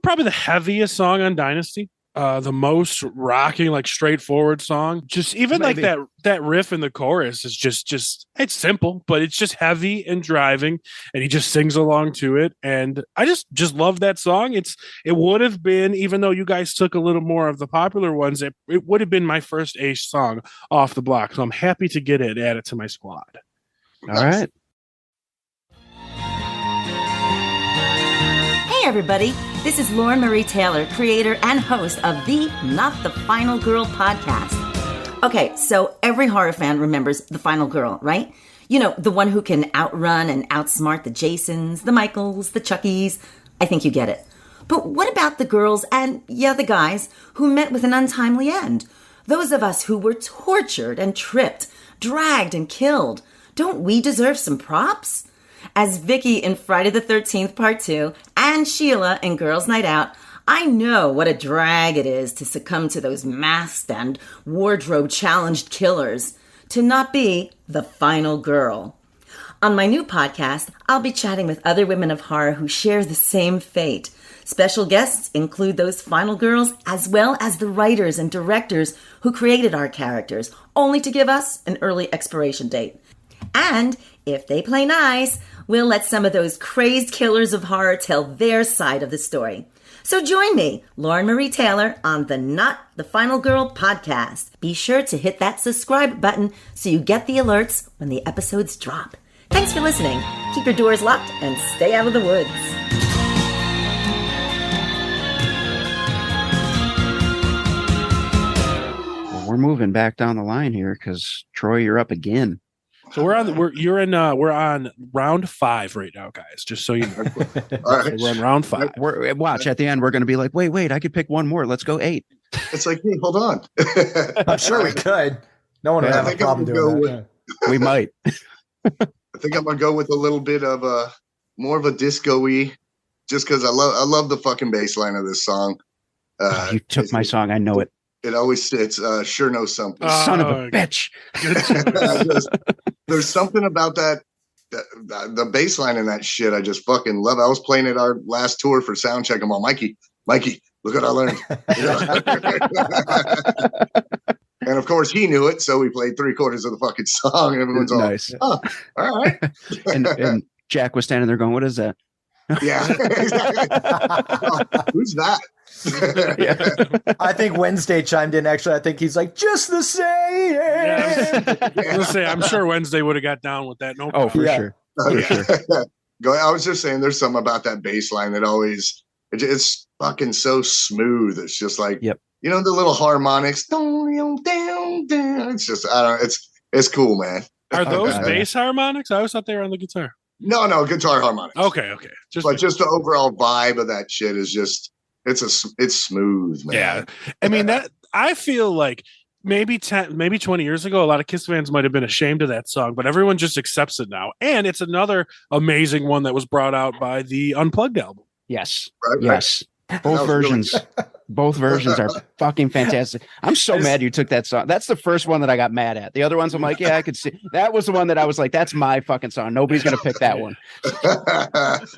E: probably the heaviest song on Dynasty. The most rocking, like straightforward song. Just even like that riff in the chorus is just it's simple, but it's just heavy and driving, and he just sings along to it. And I just love that song. It would have been, even though you guys took a little more of the popular ones, it would have been my first ace song off the block. So I'm happy to get it added to my squad.
D: All right.
I: everybody. This is Lauren Marie Taylor, creator and host of the Not the Final Girl podcast. Okay, so every horror fan remembers the final girl, right? You know, the one who can outrun and outsmart the Jasons, the Michaels, the Chuckies. I think you get it. But what about the girls and, the guys who met with an untimely end? Those of us who were tortured and tripped, dragged and killed. Don't we deserve some props? As Vicky in Friday the 13th Part 2 and Sheila in Girls Night Out, I know what a drag it is to succumb to those masked and wardrobe-challenged killers, to not be the final girl. On my new podcast, I'll be chatting with other women of horror who share the same fate. Special guests include those final girls as well as the writers and directors who created our characters, only to give us an early expiration date. And if they play nice, we'll let some of those crazed killers of horror tell their side of the story. So join me, Lauren Marie Taylor, on the Not the Final Girl podcast. Be sure to hit that subscribe button so you get the alerts when the episodes drop. Thanks for listening. Keep your doors locked and stay out of the woods.
D: Well, we're moving back down the line here because Troy, you're up again.
E: So we're on round 5 right now, guys. Just so you know,
F: All right.
E: we're on round 5.
D: Watch at the end. We're going to be like, wait, I could pick one more. Let's go 8.
F: It's like, hey, hold on.
G: I'm sure we could. No one would have a problem doing that.
D: We might.
F: I think I'm gonna go with a little bit of more of a disco-y, just because I love the fucking bass line of this song.
D: You took my song. I know it.
F: It always sits. Sure knows something.
D: Son of a bitch.
F: There's something about that the bass line in that shit. I just fucking love. I was playing at our last tour for soundcheck. I'm all, Mikey, look what I learned. And of course he knew it, so we played 3/4 of the fucking song. And everyone's all
D: nice.
F: Oh, all right.
D: and Jack was standing there going, "What is that?"
F: Yeah. Oh, who's that?
D: Yeah.
G: I think Wednesday chimed in. Actually, I think he's like, just the same.
E: Yeah, I was gonna say, I'm sure Wednesday would have got down with that. No problem.
D: Oh, for sure. For sure.
F: I was just saying, there's something about that bass line that always it's fucking so smooth. It's just like,
D: yep.
F: You know, the little harmonics. It's just, I don't know. It's cool, man.
E: Are those bass harmonics? I always thought they were on the guitar.
F: No, guitar harmonics.
E: Okay.
F: Just the overall vibe of that shit is just, it's smooth, man.
E: Yeah. I mean, that I feel like maybe 20 years ago, a lot of Kiss fans might have been ashamed of that song, but everyone just accepts it now. And it's another amazing one that was brought out by the Unplugged album.
D: Yes.
F: Right.
D: Yes. Both versions. Both versions are fucking fantastic. I'm so mad you took that song. That's the first one that I got mad at. The other ones I'm like, yeah, I could see. That was the one that I was like, that's my fucking song. Nobody's gonna pick that one.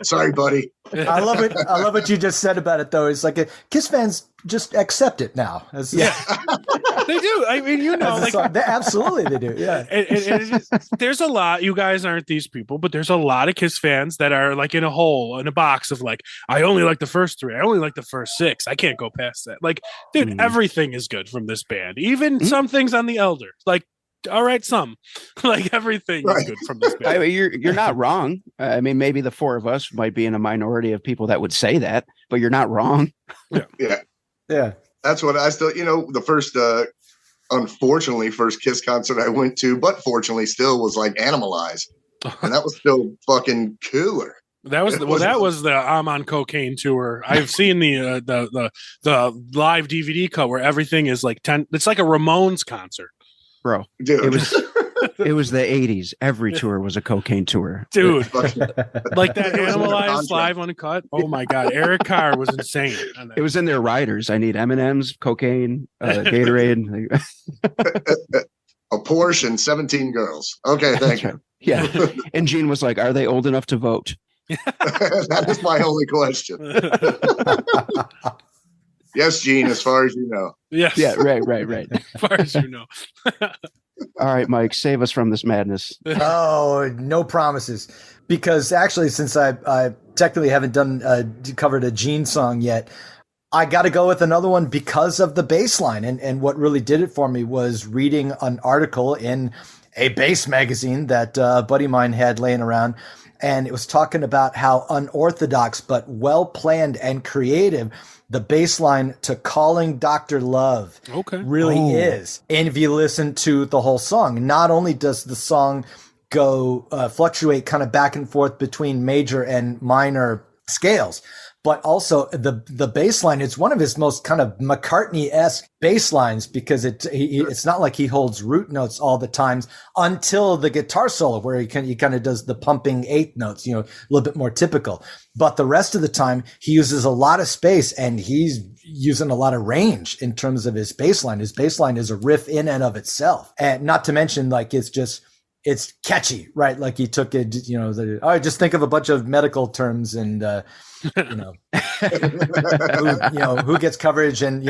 F: Sorry, buddy.
G: I love it. I love what you just said about it, though. It's like Kiss fans just accept it now.
E: Yeah, they do. I mean, you know, like
G: absolutely they do. Yeah,
E: there's a lot. You guys aren't these people, but there's a lot of Kiss fans that are like in a box of like, I only like the first 3. I only like the first 6. I can't go past that. Like, dude, everything is good from this band. Even some things on the Elder. Like, all right, some like everything is good from this band.
D: I mean, you're not wrong. I mean, maybe the 4 of us might be in a minority of people that would say that, but you're not wrong.
F: Yeah. That's what I still, the first, unfortunately, first Kiss concert I went to, but fortunately still was like Animalize. And that was still fucking cooler.
E: That was the I'm on Cocaine tour. I've seen the live DVD cut where everything is like 10. It's like a Ramones concert,
D: bro.
F: Dude.
D: It was the 80s. Every tour was a Cocaine tour,
E: dude. Like that Animalized live uncut. Oh my god, Eric Carr was insane.
D: It was in their riders. I need M&Ms, cocaine, Gatorade,
F: a Porsche, and 17 girls. Okay, thank you.
D: Yeah, and Gene was like, "Are they old enough to vote?"
F: That is my only question. Yes, Gene, as far as you know.
E: Yes.
D: Yeah, right.
E: As far as you know.
D: All right, Mike, save us from this madness.
G: Oh, no promises. Because actually, since I technically haven't covered a Gene song yet, I got to go with another one because of the bass line. And what really did it for me was reading an article in a bass magazine that a buddy of mine had laying around. and it was talking about how unorthodox but well planned and creative the bass line to Calling Dr. Love really is. And if you listen to the whole song, not only does the song go fluctuate kind of back and forth between major and minor scales, but also the bass line, it's one of his most kind of McCartney-esque bass lines, because it's not like he holds root notes all the times until the guitar solo, where he kind of does the pumping eighth notes, a little bit more typical. But the rest of the time he uses a lot of space, and he's using a lot of range in terms of his bass line. His bass line is a riff in and of itself. And not to mention, like, it's catchy, right? Like he took it, just think of a bunch of medical terms and, who gets coverage, and,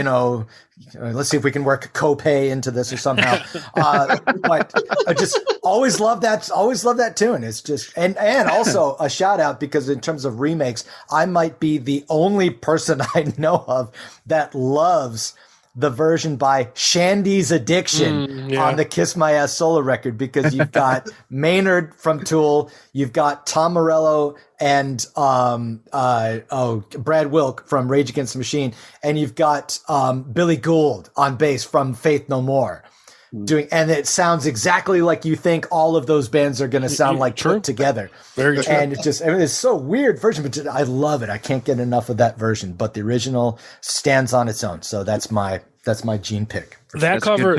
G: let's see if we can work copay into this or somehow. But I just always love that tune. It's just, and also a shout out, because in terms of remakes, I might be the only person I know of that loves the version by Shandy's Addiction on the Kiss My Ass solo record, because you've got Maynard from Tool, you've got Tom Morello and Brad Wilk from Rage Against the Machine, and you've got Billy Gould on bass from Faith No More. And it sounds exactly like you think all of those bands are going to sound like put together. Very true. And it's so weird version, but I love it. I can't get enough of that version, but the original stands on its own. So that's my Gene pick.
E: That cover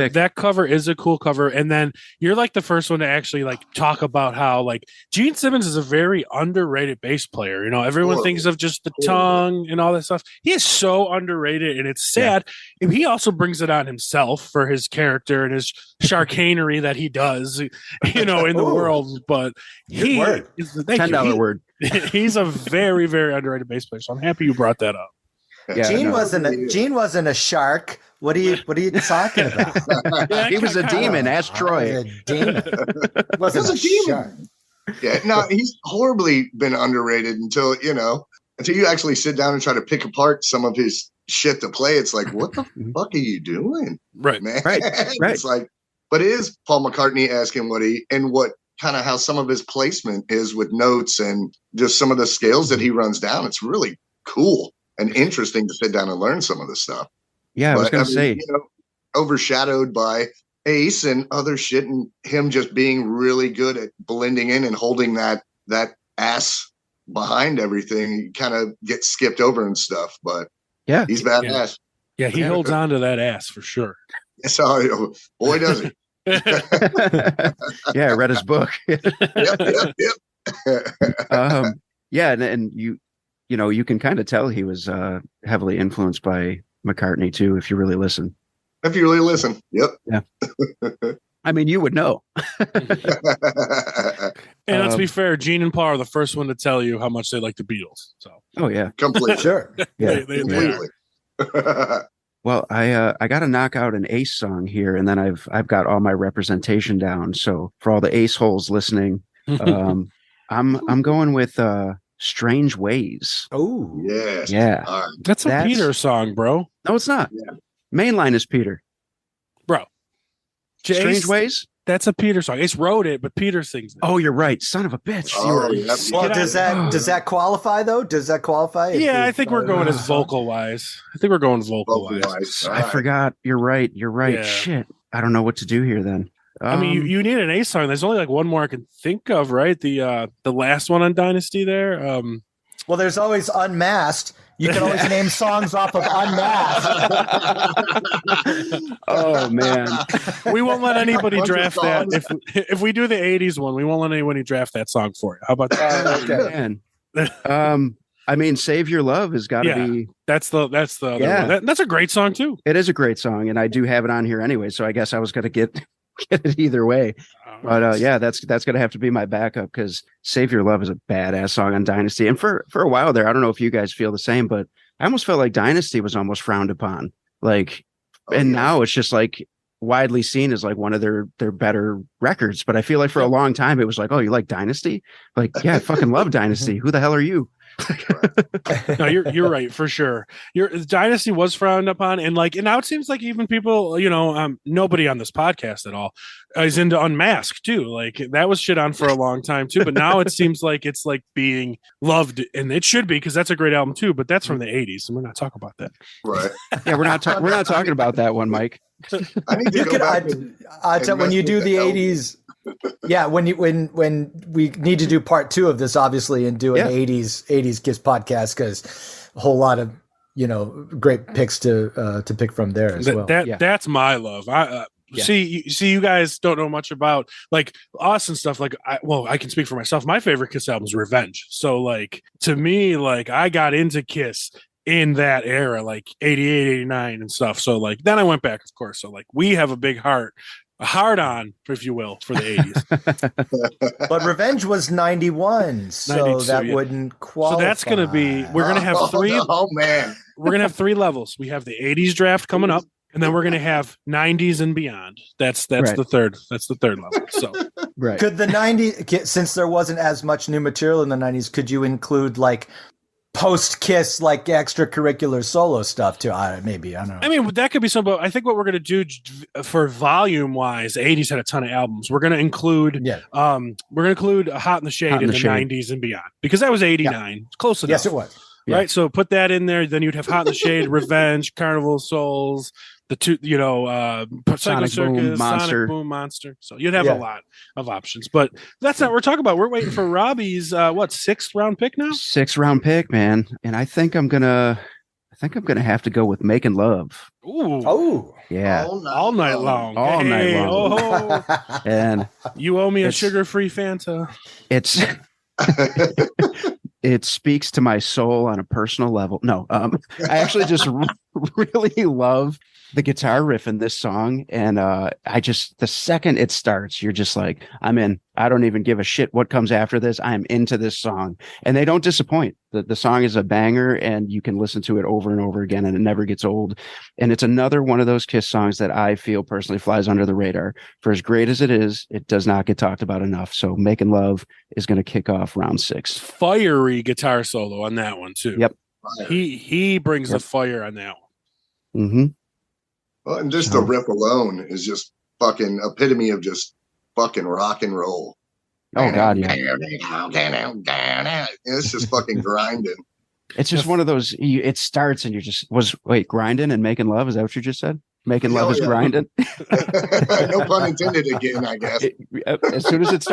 E: is a cool cover. And then you're like the first one to actually like talk about how like Gene Simmons is a very underrated bass player. Everyone thinks of just the tongue and all that stuff. He is so underrated, and it's sad. Yeah. He also brings it on himself for his character and his sharkanery that he does, in the world. But he is
D: $10 word.
E: He's a very, very underrated bass player. So I'm happy you brought that up.
G: Yeah, Gene wasn't a shark. What are you talking about?
D: He was a demon. Ask Troy.
G: A demon. Wasn't a demon.
F: Yeah, no, he's horribly been underrated until you actually sit down and try to pick apart some of his shit to play. It's like, what the fuck are you doing,
E: right,
F: man?
D: Right.
F: It's like, but it is Paul McCartney asking what kind of how some of his placement is with notes and just some of the scales that he runs down. It's really cool and interesting to sit down and learn some of this stuff.
D: Yeah, I was going to say,
F: overshadowed by Ace and other shit, and him just being really good at blending in and holding that ass behind everything. You kind of get skipped over and stuff, but
D: yeah,
F: he's badass.
E: Yeah, he holds on to that ass for sure.
F: So, boy, does he.
D: Yeah, I read his book.
F: Yep.
D: Yeah, and you can kind of tell he was heavily influenced by McCartney too, if you really listen.
F: Yep.
D: Yeah. I mean, you would know.
E: And let's be fair, Gene and Paul are the first one to tell you how much they like the Beatles. So.
D: Oh yeah,
F: completely.
G: Sure.
D: Yeah,
F: completely.
D: Well, I got to knock out an Ace song here, and then I've got all my representation down. So for all the Ace holes listening, I'm going with Strange Ways.
G: Oh,
F: yes.
D: Yeah.
F: Right.
E: That's a Peter song, bro.
D: No, it's not.
F: Yeah.
D: Main line is Peter.
E: Bro.
D: Strange Ways?
E: That's a Peter song. Ace wrote it, but Peter sings it.
D: Oh, you're right. Son of a bitch.
G: Well, does that qualify though? Does that qualify?
E: Yeah, I think we're going as vocal wise.
D: I forgot. You're right. Yeah. Shit. I don't know what to do here then.
E: I mean, you need an Ace song. There's only like one more I can think of, right? The last one on Dynasty there.
G: Well, there's always Unmasked. You can always name songs off of Unmasked.
D: Oh man,
E: we won't let anybody draft that. If we do the '80s one, we won't let anybody draft that song for you. How about that?
D: Okay. I mean, "Save Your Love" has got to be.
E: That's the other one. That's a great song too.
D: It is a great song, and I do have it on here anyway. So I guess I was going to get it either way. But yeah, that's going to have to be my backup, because "Save Your Love" is a badass song on Dynasty. And for a while there, I don't know if you guys feel the same, but I almost felt like Dynasty was almost frowned upon. Like, now it's just like widely seen as like one of their better records. But I feel like for a long time it was like, oh, you like Dynasty? Like, yeah, I fucking love Dynasty. Who the hell are you?
E: No, you're right for sure. Your Dynasty was frowned upon, and now it seems like even people, nobody on this podcast at all is into Unmasked too. Like that was shit on for a long time too, but now it seems like it's like being loved, and it should be because that's a great album too. But that's from the '80s, and we're not talking about that.
F: Right?
D: Yeah, we're not talking about that one, Mike.
F: I need to go back
G: when you do the '80s. Yeah, when we need to do part 2 of this, obviously, and do an '80s Kiss podcast, because a whole lot of great picks to pick from there as well.
E: That's my love. See, you guys don't know much about like us and stuff. Like, I can speak for myself. My favorite Kiss album is Revenge. So, like to me, like I got into Kiss in that era, like 88, 89 and stuff. So, like then I went back, of course. So, like we have a big heart. A hard on, if you will, for the 80s.
G: But Revenge was 91, so that wouldn't qualify.
E: So that's going to be, we're going to have three.
F: Oh, man.
E: We're going to have 3 levels. We have the 80s draft coming up, and then we're going to have 90s and beyond. That's right. the third level. So,
G: right. Could the 90s, since there wasn't as much new material in the 90s, could you include like post-Kiss, like extracurricular solo stuff too? Maybe, I don't know.
E: I mean, that could be some, but I think what we're going to do for volume wise, the 80s had a ton of albums. We're going to include, Hot in the Shade in the 90s and beyond, because that was 89. Close enough.
G: Yes, it was.
E: Yeah. Right. So put that in there. Then you'd have Hot in the Shade, Revenge, Carnival of Souls, the two, Psycho Circus, Sonic Boom, Monster. So you'd have a lot of options, but that's not what we're talking about. We're waiting for Robbie's 6th round pick now.
D: 6th round pick, man. And I think I'm gonna have to go with Making Love.
E: Ooh.
G: Oh.
D: Yeah.
E: All night long.
D: All night long.
E: Oh.
D: And
E: you owe me a sugar-free Fanta.
D: It speaks to my soul on a personal level. No, I actually just really love the guitar riff in this song. And the second it starts, you're just like, I'm in. I don't even give a shit what comes after this. I'm into this song. And they don't disappoint. The song is a banger, and you can listen to it over and over again, and it never gets old. And it's another one of those Kiss songs that I feel personally flies under the radar. For as great as it is, it does not get talked about enough. So Making Love is going to kick off round 6.
E: Fiery guitar solo on that one too.
D: Yep.
E: He brings the fire on that one.
D: Mm-hmm.
F: Well, and just the riff alone is just fucking epitome of just fucking rock and roll.
D: Oh God, yeah.
F: It's just fucking grinding.
D: It's just one of those. It starts and you're just grinding and making love. Is that what you just said? Making love is grinding.
F: No pun intended again, I guess.
D: As soon as it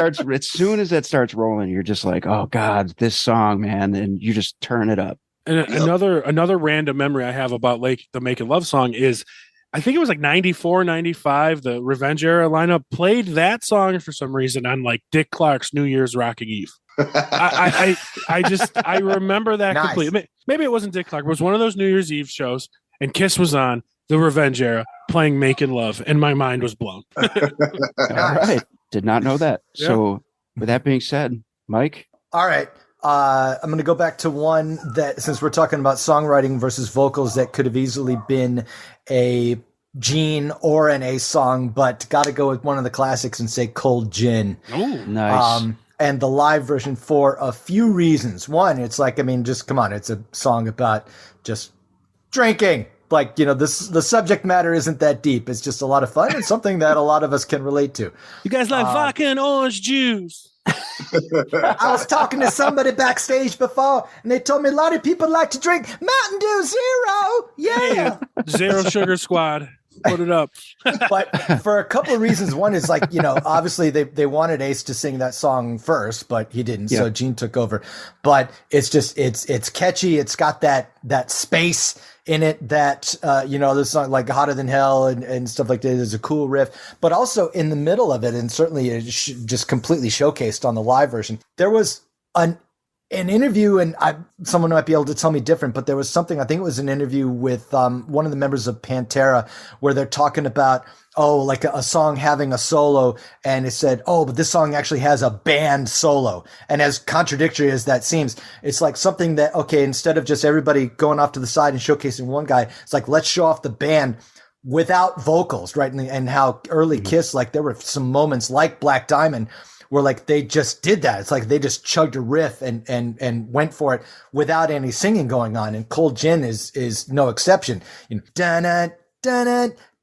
D: starts rolling, you're just like, oh God, this song, man, and you just turn it up.
E: And another random memory I have about the Making Love song is, I think it was like 94, 95, the Revenge era lineup played that song for some reason on like Dick Clark's New Year's Rocking Eve. I remember that completely. Maybe it wasn't Dick Clark, but it was one of those New Year's Eve shows, and Kiss was on the Revenge era playing Making Love, and my mind was blown.
D: All right. Did not know that. Yeah. So with that being said, Mike.
G: All right. I'm going to go back to one that, since we're talking about songwriting versus vocals, that could have easily been a Gene or an Ace song, but got to go with one of the classics and say Cold Gin.
D: Oh, nice.
G: And the live version for a few reasons. One, it's like, I mean, just come on. It's a song about just drinking. Like, the subject matter isn't that deep. It's just a lot of fun and something that a lot of us can relate to.
E: You guys like vodka and orange juice?
G: I was talking to somebody backstage before, and they told me a lot of people like to drink Mountain Dew Zero. Yeah.
E: Zero Sugar Squad. Put it up.
G: But for a couple of reasons. One is like, obviously they wanted Ace to sing that song first, but he didn't. Yeah. So Gene took over. But it's just, it's catchy. It's got that space in it that, this song like Hotter Than Hell and stuff like that is a cool riff, but also in the middle of it, and certainly it just completely showcased on the live version. There was an interview, and someone might be able to tell me different, but there was something, I think it was an interview with one of the members of Pantera, where they're talking about, like a song having a solo, and it said, but this song actually has a band solo. And as contradictory as that seems, it's like something that, okay, instead of just everybody going off to the side and showcasing one guy, it's like, let's show off the band without vocals, right? And how early Kiss, like there were some moments like Black Diamond where like they just did that. It's like they just chugged a riff and went for it without any singing going on. And Cold Gin is no exception. You know, dun dun dun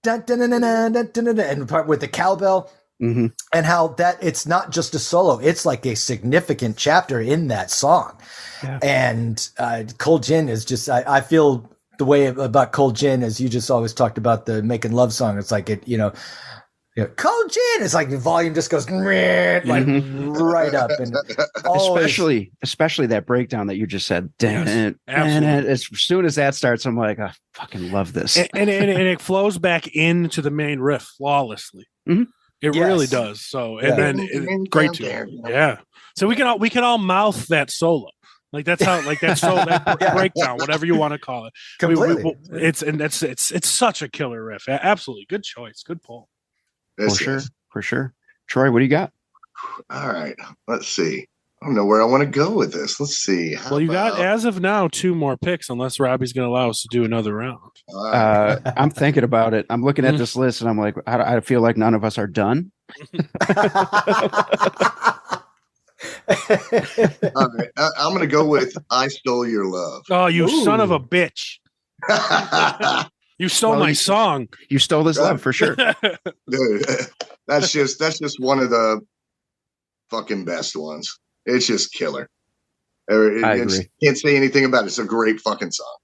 G: dun dun dun dun dun dun, and the part with the cowbell.
D: Mm-hmm.
G: And how that it's not just a solo, it's like a significant chapter in that song. Yeah. And Cold Gin is just, I feel the way about Cold Gin as you just always talked about the Making Love song. It's like it, Cold Gin. It's like the volume just goes like right up, and always,
D: especially that breakdown that you just said.
E: Yes,
D: as soon as that starts, I'm like, I fucking love this,
E: and it flows back into the main riff flawlessly.
D: Mm-hmm.
E: It really does. So, and then great tune. Yeah. So we can all mouth that solo. Like that's how, like that solo, that breakdown, whatever you want to call it.
G: Completely.
E: It's such a killer riff. Absolutely. Good choice. Good pull.
D: For sure. Troy, what do you got?
F: All right. Let's see. I don't know where I want to go with this. Let's see.
E: You got, as of now, 2 more picks, unless Robbie's going to allow us to do another round.
D: I'm thinking about it. I'm looking at this list and I'm like, I feel like none of us are done.
F: All right. I'm going to go with I Stole Your Love.
E: Oh, you son of a bitch. You stole my song.
D: You stole this love for sure.
F: Dude, that's just one of the fucking best ones. It's just killer. I agree. Can't say anything about it. It's a great fucking song.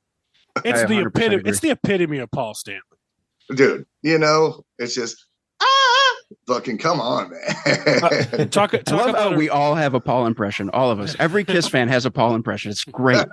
E: It's the epitome. It's the epitome of Paul Stanley,
F: dude. It's just fucking come on, man.
D: Talk about how we all have a Paul impression. All of us. Every Kiss fan has a Paul impression. It's great.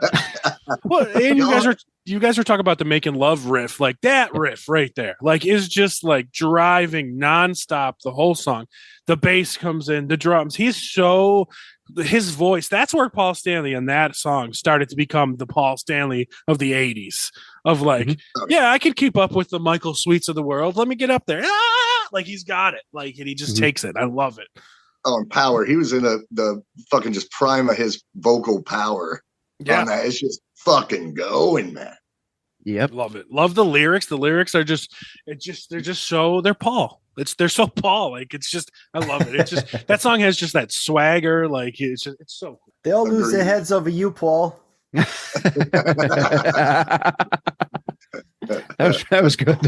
E: Well, and you guys are talking about the Making Love riff, like that riff right there, like is just like driving nonstop the whole song. The bass comes in, the drums. His voice, that's where Paul Stanley in that song started to become the Paul Stanley of the 80s. Of like, I can keep up with the Michael Sweets of the world. Let me get up there. Like he's got it. Like, and he just takes it. I love it.
F: Oh, and Power. He was in the fucking just prime of his vocal power. Yeah. On that. It's just fucking going, man.
D: Yep.
E: Love it. Love the lyrics. The lyrics are they're Paul. They're so Paul. Like it's just, I love it. It's just, that song has just that swagger. Like it's so cool.
G: They all lose their heads over you, Paul.
D: That was good.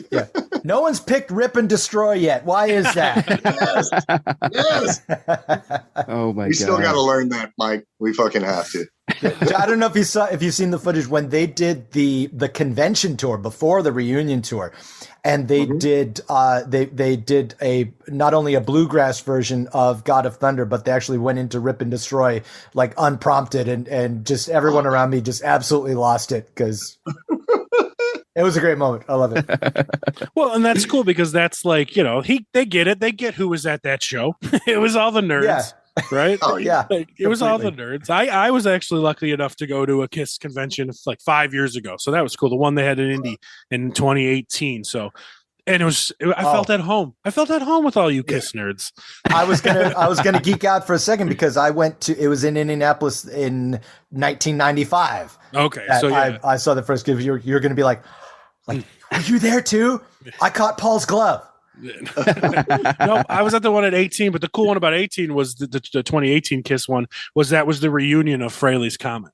G: Yeah. No one's picked Rip and Destroy yet. Why is that?
F: Yes.
D: Oh my god.
F: We still got to learn that, Mike. We fucking have to.
G: I don't know if you've seen the footage when they did the convention tour before the reunion tour, and they did they did a not only a bluegrass version of God of Thunder, but they actually went into Rip and Destroy like unprompted, and just everyone around me just absolutely lost it because it was a great moment. I love it.
E: Well, and that's cool because that's like, they get it. They get who was at that show. It was all the nerds. Yeah. Right?
G: Oh yeah,
E: it was all the nerds. I was actually lucky enough to go to a Kiss convention like 5 years ago, so that was cool. The one they had in Indy in 2018. So, and I felt at home. I felt at home with all you Kiss nerds.
G: I was gonna geek out for a second because it was in Indianapolis in 1995.
E: Okay, so yeah.
G: I saw the first give. You're gonna be like, were you there too? I caught Paul's glove.
E: No, I was at the one at 18, but the cool one about 18 was the 2018 Kiss one was the reunion of Fraley's Comet.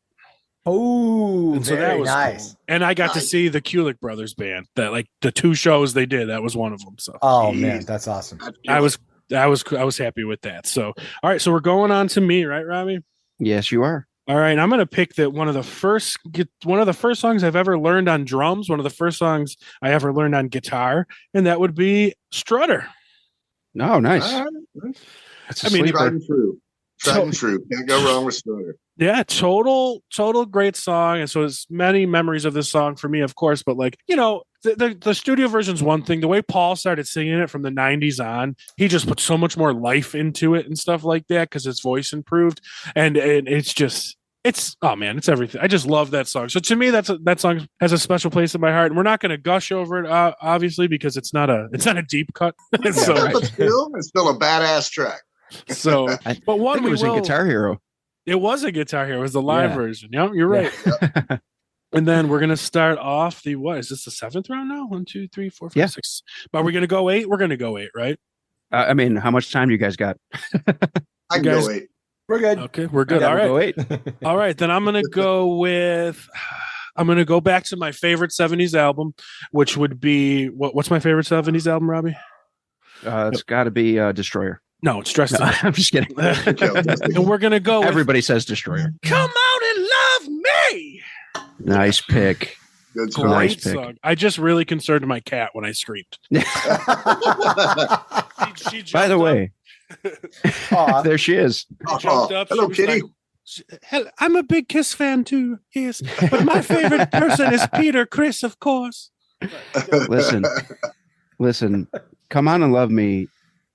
G: Oh,
E: and so that was
G: nice.
E: Cool. And I got to see the Kulick Brothers band. That like the 2 shows they did, that was one of them. So
G: man, that's awesome.
E: I was happy with that. So all right, so we're going on to me, right, Robbie?
D: Yes, you are.
E: All right, I'm going to pick one of the first songs I've ever learned on drums, one of the first songs I ever learned on guitar, and that would be Strutter.
D: Oh, nice.
F: That's tried and true. Tried and true. Can't go wrong with Strutter.
E: Yeah, total great song. And so there's many memories of this song for me, of course, but like, the studio version's one thing. The way Paul started singing it from the 90s on, he just put so much more life into it and stuff like that because his voice improved. And it's it's everything. I just love that song. So to me, that song has a special place in my heart. And we're not going to gush over it, obviously, because it's not a deep cut.
F: It's still a badass track.
E: So, but one
D: it was a Guitar Hero.
E: It was a Guitar Hero. It was the live version. Yep, you're right. Yeah. And then we're gonna start off is this the 7th round now? 1, 2, 3, 4, 5, 6. But we're gonna go 8. We're gonna go 8, right?
D: I mean, how much time do you guys got?
F: I can go 8.
G: We're good.
E: Okay, we're good. All
D: Go
E: right.
D: 8.
E: All right, then I'm going to go back to my favorite 70s album, which would be what's my favorite 70s album, Robbie?
D: It's got to be Destroyer.
E: No, it's Dressed in
D: No, I'm just kidding.
E: And we're going to go with
D: Everybody says Destroyer.
E: Come Out and Love Me.
D: Nice pick.
F: Good
E: Great
D: Nice pick.
E: song. I just really concerned my cat when I screamed. She
D: By the
E: jumped
D: way, there she is.
E: up, jumped up.
F: Hello,
E: She was
F: kitty.
E: like, I'm a big Kiss fan too. Yes, but my favorite person is Peter Criss, of course.
D: Listen. Come On and Love Me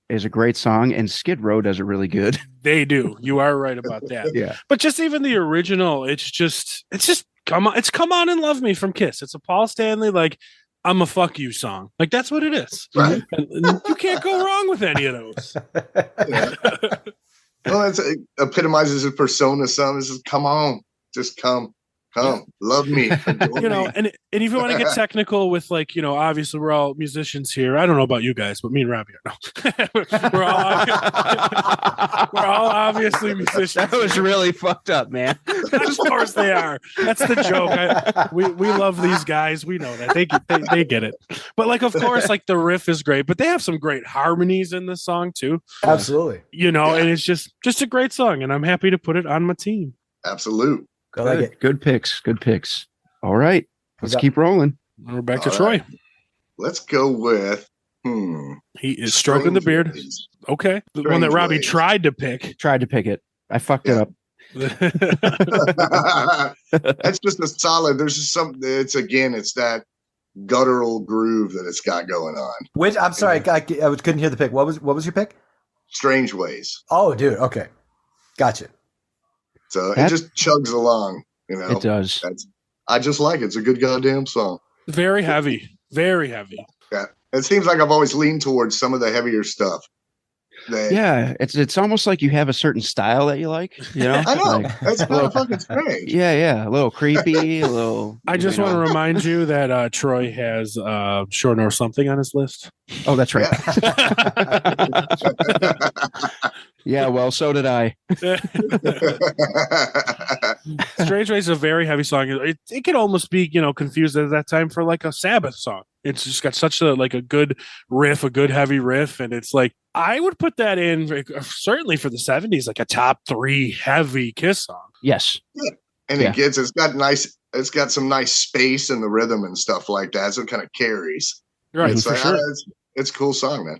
D: is a great song, and Skid Row does it really good.
E: They do. You are right about that.
D: Yeah.
E: But just even the original, it's just Come On and Love Me from Kiss. It's a Paul Stanley, like, I'm a fuck you song. Like, that's what it is.
F: Right.
E: And you can't go wrong with any of those.
F: Yeah. Well, it epitomizes his persona. Some is just, come on, just come, love me.
E: You know, and if you want to get technical with, like, you know, obviously we're all musicians here. I don't know about you guys, but me and Robbie are. No. we're all obviously musicians.
D: That was really fucked up, man.
E: Of course they are. That's the joke. We love these guys. We know that they get it. But, like, of course, like, the riff is great, but they have some great harmonies in this song too.
G: Absolutely.
E: You know, and it's just a great song, and I'm happy to put it on my team.
F: Absolute.
G: I like it.
D: Good picks. Good picks. All right. Let's keep rolling.
E: We're back to
F: All
E: Troy.
F: right. Let's go with
E: He is stroking the beard.
F: Ways.
E: Okay. The one
F: Strange
E: that Robbie
F: Ways.
E: tried to pick.
D: Tried to pick it. I fucked it up.
F: That's just a solid. There's just some. It's that guttural groove that it's got going on.
G: Which I'm sorry, I couldn't hear the pick. What was your pick?
F: Strange Ways.
G: Oh, dude. Okay, gotcha.
F: So it just chugs along. You know,
D: It does.
F: I just like it. It's a good goddamn song.
E: Very heavy. Very heavy.
F: Yeah, it seems like I've always leaned towards some of the heavier stuff.
D: Yeah, it's almost like you have a certain style that you like. You know,
F: I know.
D: Like,
F: That's kind of fucking strange.
D: yeah, a little creepy, a little.
E: I just want to remind you that Troy has Short North Something on his list.
D: Oh, that's right. Yeah, well, so did I.
E: Strange Ways is a very heavy song. It could almost be, you know, confused at that time for like a Sabbath song. It's just got such a good riff, a good heavy riff, and it's like I would put that in certainly for the 70s, like a top 3 heavy Kiss song.
D: Yes.
F: Yeah. And it's got some nice space in the rhythm and stuff like that. So it kind of carries.
E: Right,
F: It's
E: for
F: like,
E: sure.
F: It's a cool song, man.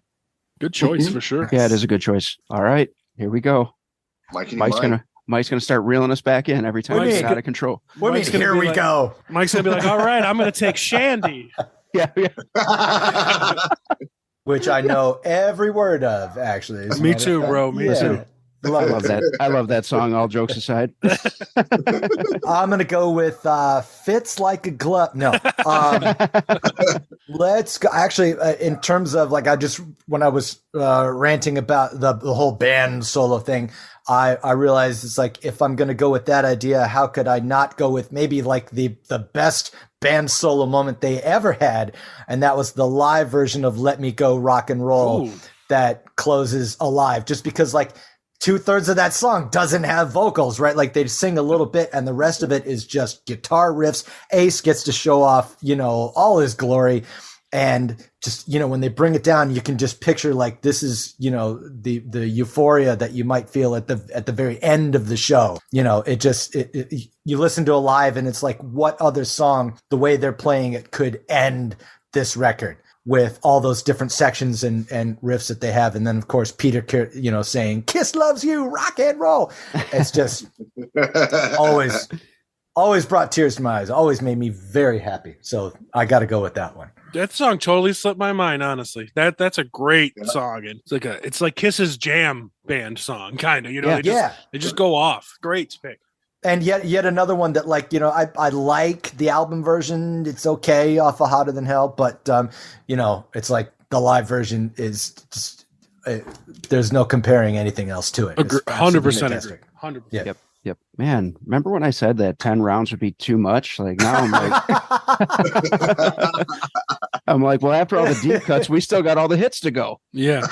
E: Good choice for sure.
D: Yeah, it is a good choice. All right, here we go.
F: Mike's
D: Gonna start reeling us back in every time it's out of control.
G: Here we go.
E: Mike's gonna be like, all right, I'm gonna take Shandy.
D: Yeah.
G: Which I know every word of, actually. as a
E: Me
G: matter of
E: too,
G: fact.
E: bro. Me too.
D: I love that. I love that song. All jokes aside.
G: I'm gonna go with "Fits Like a Glove." No, let's go. Actually, in terms of like, when I was ranting about the whole band solo thing, I realized it's like, if I'm gonna go with that idea, how could I not go with maybe like the best band solo moment they ever had, and that was the live version of "Let Me Go Rock and Roll" that closes Alive, just because like 2/3 of that song doesn't have vocals, right? Like they sing a little bit and the rest of it is just guitar riffs. Ace gets to show off, you know, all his glory. And just, you know, when they bring it down, you can just picture like this is, you know, the euphoria that you might feel at the very end of the show. You know, you listen to Alive and it's like, what other song, the way they're playing it, could end this record with all those different sections and riffs that they have. And then of course, Peter, you know, saying "Kiss loves you, rock and roll." It's just always brought tears to my eyes, always made me very happy. So I got to go with that one.
E: That song totally slipped my mind, honestly. That's a great song. And it's like Kiss's jam band song, kind of, you know, they just go off. Great pick.
G: And yet another one that, like, you know, I like the album version. It's okay off of Hotter Than Hell, but you know, it's like the live version is just, there's no comparing anything else to it.
E: 100% agree. 100%.
G: Yeah.
D: Yep. Man, remember when I said that 10 rounds would be too much? Like now I'm like, I'm like, well, after all the deep cuts, we still got all the hits to go.
E: Yeah.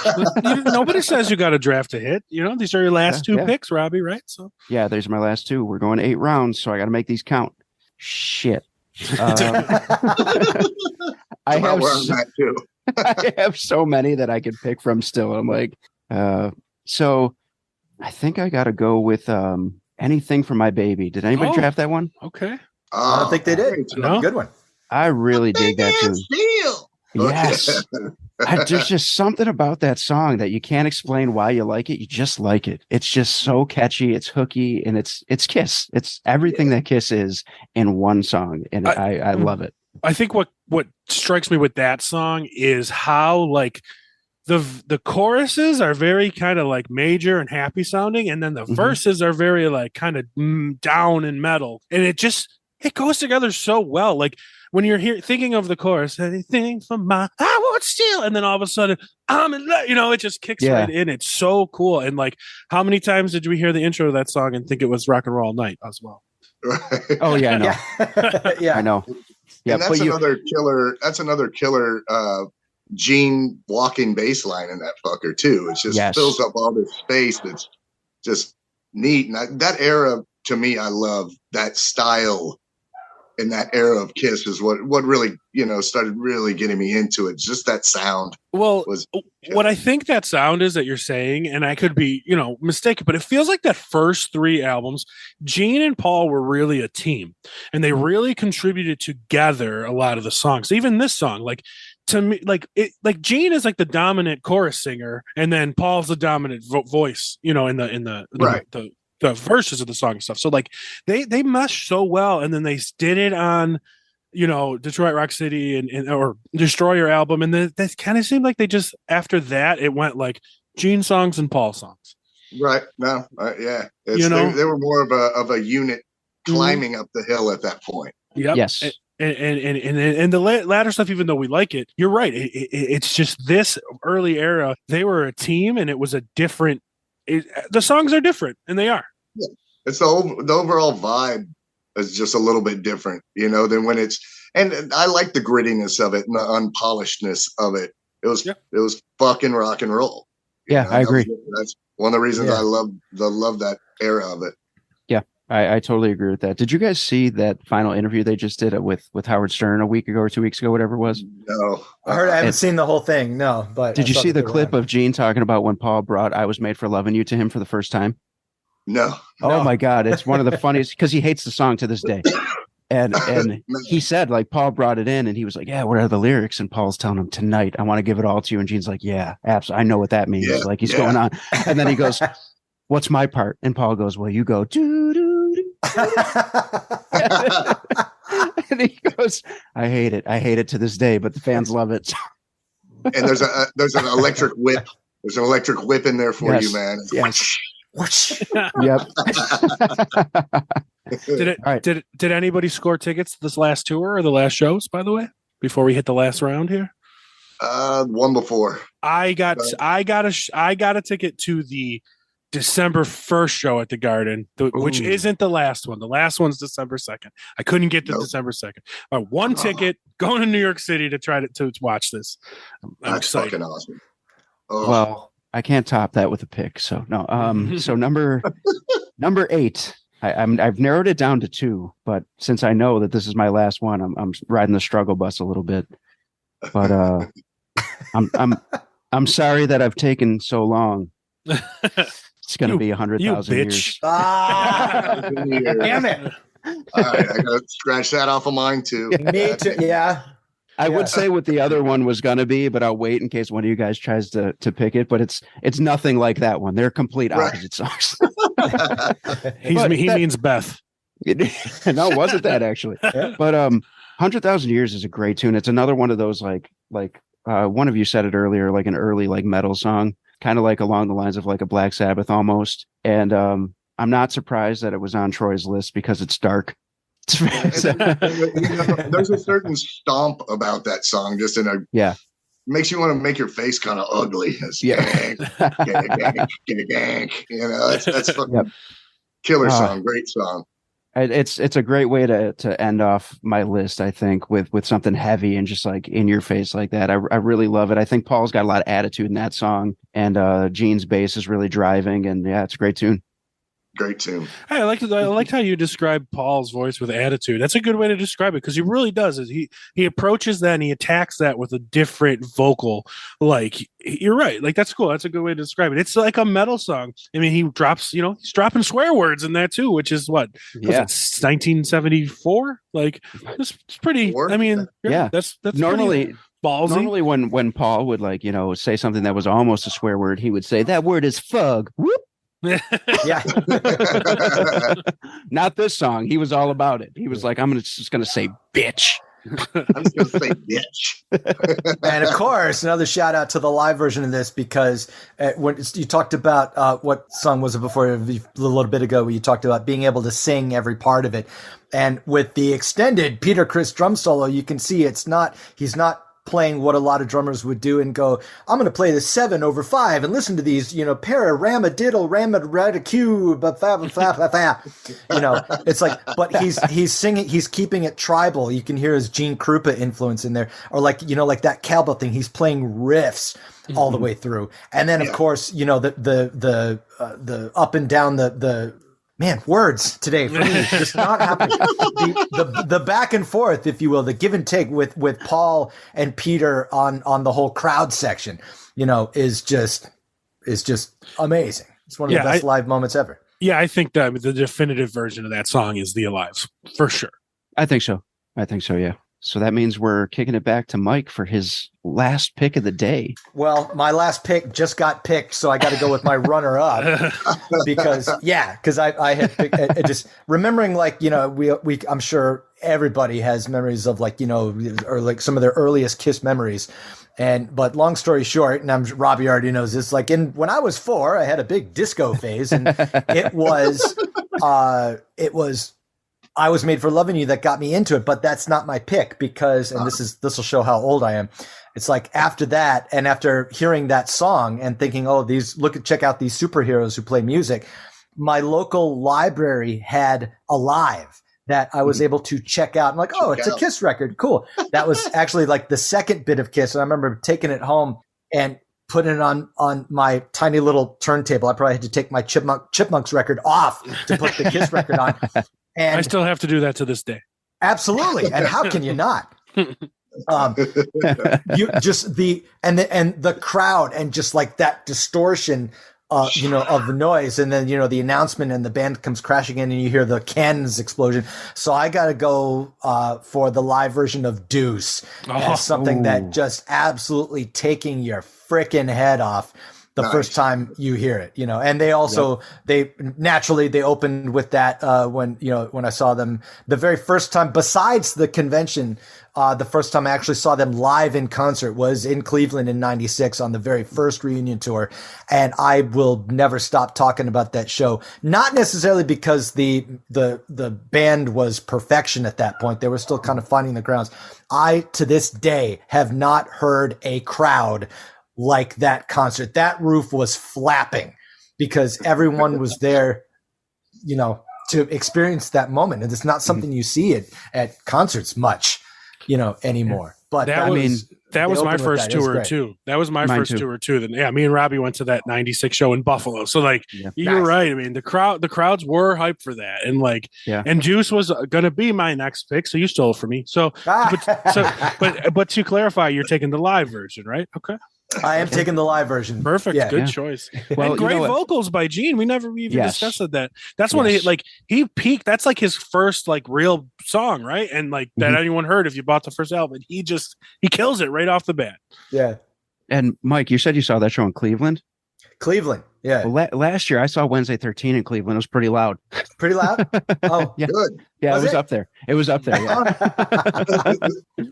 E: Nobody says you got to draft a hit. These are your last two
D: Yeah.
E: picks, Robbie, right? So
D: yeah, there's my last two. We're going 8 rounds, so I got to make these count. Shit. I have so many that I could pick from still. I'm like, so I think I got to go with Anything for My Baby. Did anybody draft that one?
E: Okay.
G: I don't think they did. No? Good one.
D: I really dig that tune. Yes. There's just something about that song that you can't explain why you like it. You just like it. It's just so catchy. It's hooky, and it's Kiss. It's everything that Kiss is in one song, and I love it.
E: I think what strikes me with that song is how like the choruses are very kind of like major and happy sounding, and then the verses are very like kind of down and metal, and it goes together so well. Like when you're thinking of the chorus, anything for my, I won't steal, and then all of a sudden I'm in love. It just kicks right in. It's so cool. And like, how many times did we hear the intro to that song and think it was Rock and Roll All Night as well?
D: Oh yeah, I know.
G: Yeah,
D: I know. Yeah,
F: and that's another killer. That's another killer. Gene walking bass line in that fucker too. It just fills up all this space. That's just neat. And that era, to me, I love that style. In that era of Kiss is what really, started really getting me into it. Just that sound.
E: Well, what I think that sound is that you're saying, and I could be, mistaken, but it feels like that first 3 albums, Gene and Paul were really a team, and they really contributed together a lot of the songs. Even this song, like to me, like Gene is like the dominant chorus singer, and then Paul's the dominant voice, in the verses of the song and stuff. So like they meshed so well, and then they did it on, Detroit Rock City and or Destroyer album, and that kind of seemed like they just after that it went like Gene songs and Paul songs.
F: Right. No. Yeah. They were more of a unit climbing up the hill at that point.
E: Yep.
D: Yes.
E: And the latter stuff, even though we like it, you're right. It's just this early era. They were a team, and it was a different. The songs are different, and they are.
F: Yeah. It's the overall vibe is just a little bit different, than when it's. And I like the grittiness of it and the unpolishedness of it. It was fucking rock and roll.
D: Yeah, I agree.
F: That's one of the reasons I love that era of it.
D: Yeah, I totally agree with that. Did you guys see that final interview they just did with Howard Stern a week ago or 2 weeks ago, whatever it was?
F: No,
G: I haven't seen the whole thing. No, but
D: did you see the clip of Gene talking about when Paul brought "I Was Made for Loving You" to him for the first time?
F: No.
D: Oh my God, it's one of the funniest because he hates the song to this day. And he said, like, Paul brought it in and he was like, yeah, what are the lyrics? And Paul's telling him, tonight, I want to give it all to you. And Gene's like, yeah, absolutely. I know what that means. Like he's going on. And then he goes, what's my part? And Paul goes, well, you go, doo, doo, doo. And he goes, I hate it. I hate it to this day, but the fans love it.
F: And there's an electric whip. There's an electric whip in there for you, man.
D: Yes. Yep.
E: Did anybody score tickets to this last tour or the last shows, by the way, before we hit the last round here?
F: One before.
E: I got a ticket to the December 1st show at the Garden, which isn't the last one. The last one's December 2nd. I couldn't get to December 2nd. One ticket going to New York City to try to watch this. I'm excited.
F: Fucking awesome. Oh.
D: Well, I can't top that with a pick. So no. So number 8. I've narrowed it down to 2, but since I know that this is my last one, I'm riding the struggle bus a little bit. But I'm sorry that I've taken so long. It's going to be 100,000 years.
G: Damn it!
F: All right, I gotta scratch that off of mine too.
G: Me too. Yeah.
D: I would say what the other one was going to be, but I'll wait in case one of you guys tries to pick it. But it's nothing like that one. They're complete opposite songs.
E: He means Beth.
D: No, it wasn't that actually. Yeah. But 100,000 Years is a great tune. It's another one of those like one of you said it earlier, like an early like metal song, kind of like along the lines of like a Black Sabbath almost. And I'm not surprised that it was on Troy's list because it's dark.
F: There's a certain stomp about that song, just in a makes you want to make your face kind of ugly. Gang, gang, gang. That's fucking killer song, great song.
D: It's a great way to end off my list, I think, with something heavy and just like in your face like that. I really love it. I think Paul's got a lot of attitude in that song, and Gene's bass is really driving, and yeah, it's a great tune.
F: Great tune.
E: Hey, I liked how you described Paul's voice with attitude. That's a good way to describe it, because he really does. He approaches that and he attacks that with a different vocal. Like, you're right. Like, that's cool. That's a good way to describe it. It's like a metal song. I mean, he drops, he's dropping swear words in that too, which is what?
D: Yeah.
E: It's 1974. Like, it's pretty. I mean,
D: yeah.
E: That's
D: normally
E: ballsy.
D: Normally, when Paul would say something that was almost a swear word, he would say that word is fug. Whoop.
G: Yeah.
D: Not this song. He was all about it. He was like, I'm just gonna say bitch.
F: I'm just gonna say bitch.
G: And of course, another shout out to the live version of this, because when you talked about what song was it before, a little bit ago, where you talked about being able to sing every part of it, and with the extended Peter Criss drum solo, you can see he's not playing what a lot of drummers would do and go, I'm going to play the 7/5 and listen to these, para, rama, diddle, rama, rada, q, it's like, but he's singing, he's keeping it tribal. You can hear his Gene Krupa influence in there, or like that cowbell thing. He's playing riffs all the way through. And then of course, the up and down the man, words today for me just not happening. The back and forth, if you will, the give and take with Paul and Peter on the whole crowd section, is just amazing. It's one of the best live moments ever.
E: Yeah, I think the definitive version of that song is The Alive, for sure.
D: I think so. Yeah. So that means we're kicking it back to Mike for his last pick of the day.
G: Well, my last pick just got picked, so I got to go with my runner-up because I had picked, just remembering, like, I'm sure everybody has memories of, like, or like some of their earliest Kiss memories. But long story short, and Robbie already knows this, like when I was 4, I had a big disco phase, and it was I Was Made for Loving You that got me into it, but that's not my pick, because, and this will show how old I am. It's like after that, and after hearing that song and thinking, check out these superheroes who play music, my local library had Alive that I was able to check out. I'm like, it's a Kiss record. Cool. That was actually like the second bit of Kiss. And I remember taking it home and putting it on my tiny little turntable. I probably had to take my Chipmunks record off to put the Kiss record on. And
E: I still have to do that to this day.
G: Absolutely. And how can you not? You just the crowd, and just like that distortion, of the noise, and then the announcement, and the band comes crashing in, and you hear the cannons explosion. So I got to go for the live version of Deuce as something that just absolutely taking your freaking head off the first time you hear it, and they also, they opened with that, when I saw them the very first time, besides the convention, the first time I actually saw them live in concert was in Cleveland in '96 on the very first reunion tour. And I will never stop talking about that show. Not necessarily because the band was perfection at that point. They were still kind of finding the grounds. I, to this day, have not heard a crowd like that concert. That roof was flapping because everyone was there, to experience that moment. And it's not something you see at concerts much, anymore. But
E: that was my first tour too. That was my first tour too. Then me and Robbie went to that '96 show in Buffalo. So you're right. I mean, the crowds were hyped for that, and and Juice was gonna be my next pick. So you stole it from me. So but to clarify, you're taking the live version, right? Okay.
G: I am taking the live version.
E: Perfect.
G: Yeah.
E: Good choice.
D: Well,
E: and great vocals by Gene. We never even discussed that. That's when he peaked. That's like his first real song, right? And that anyone heard if you bought the first album. He kills it right off the bat.
G: Yeah.
D: And Mike, you said you saw that show in Cleveland?
G: Cleveland. Yeah.
D: Well, last year I saw Wednesday 13 in Cleveland. It was pretty loud.
G: Pretty loud? Oh,
D: yeah.
F: Good.
D: Yeah, it was up there. It was up there. Yeah.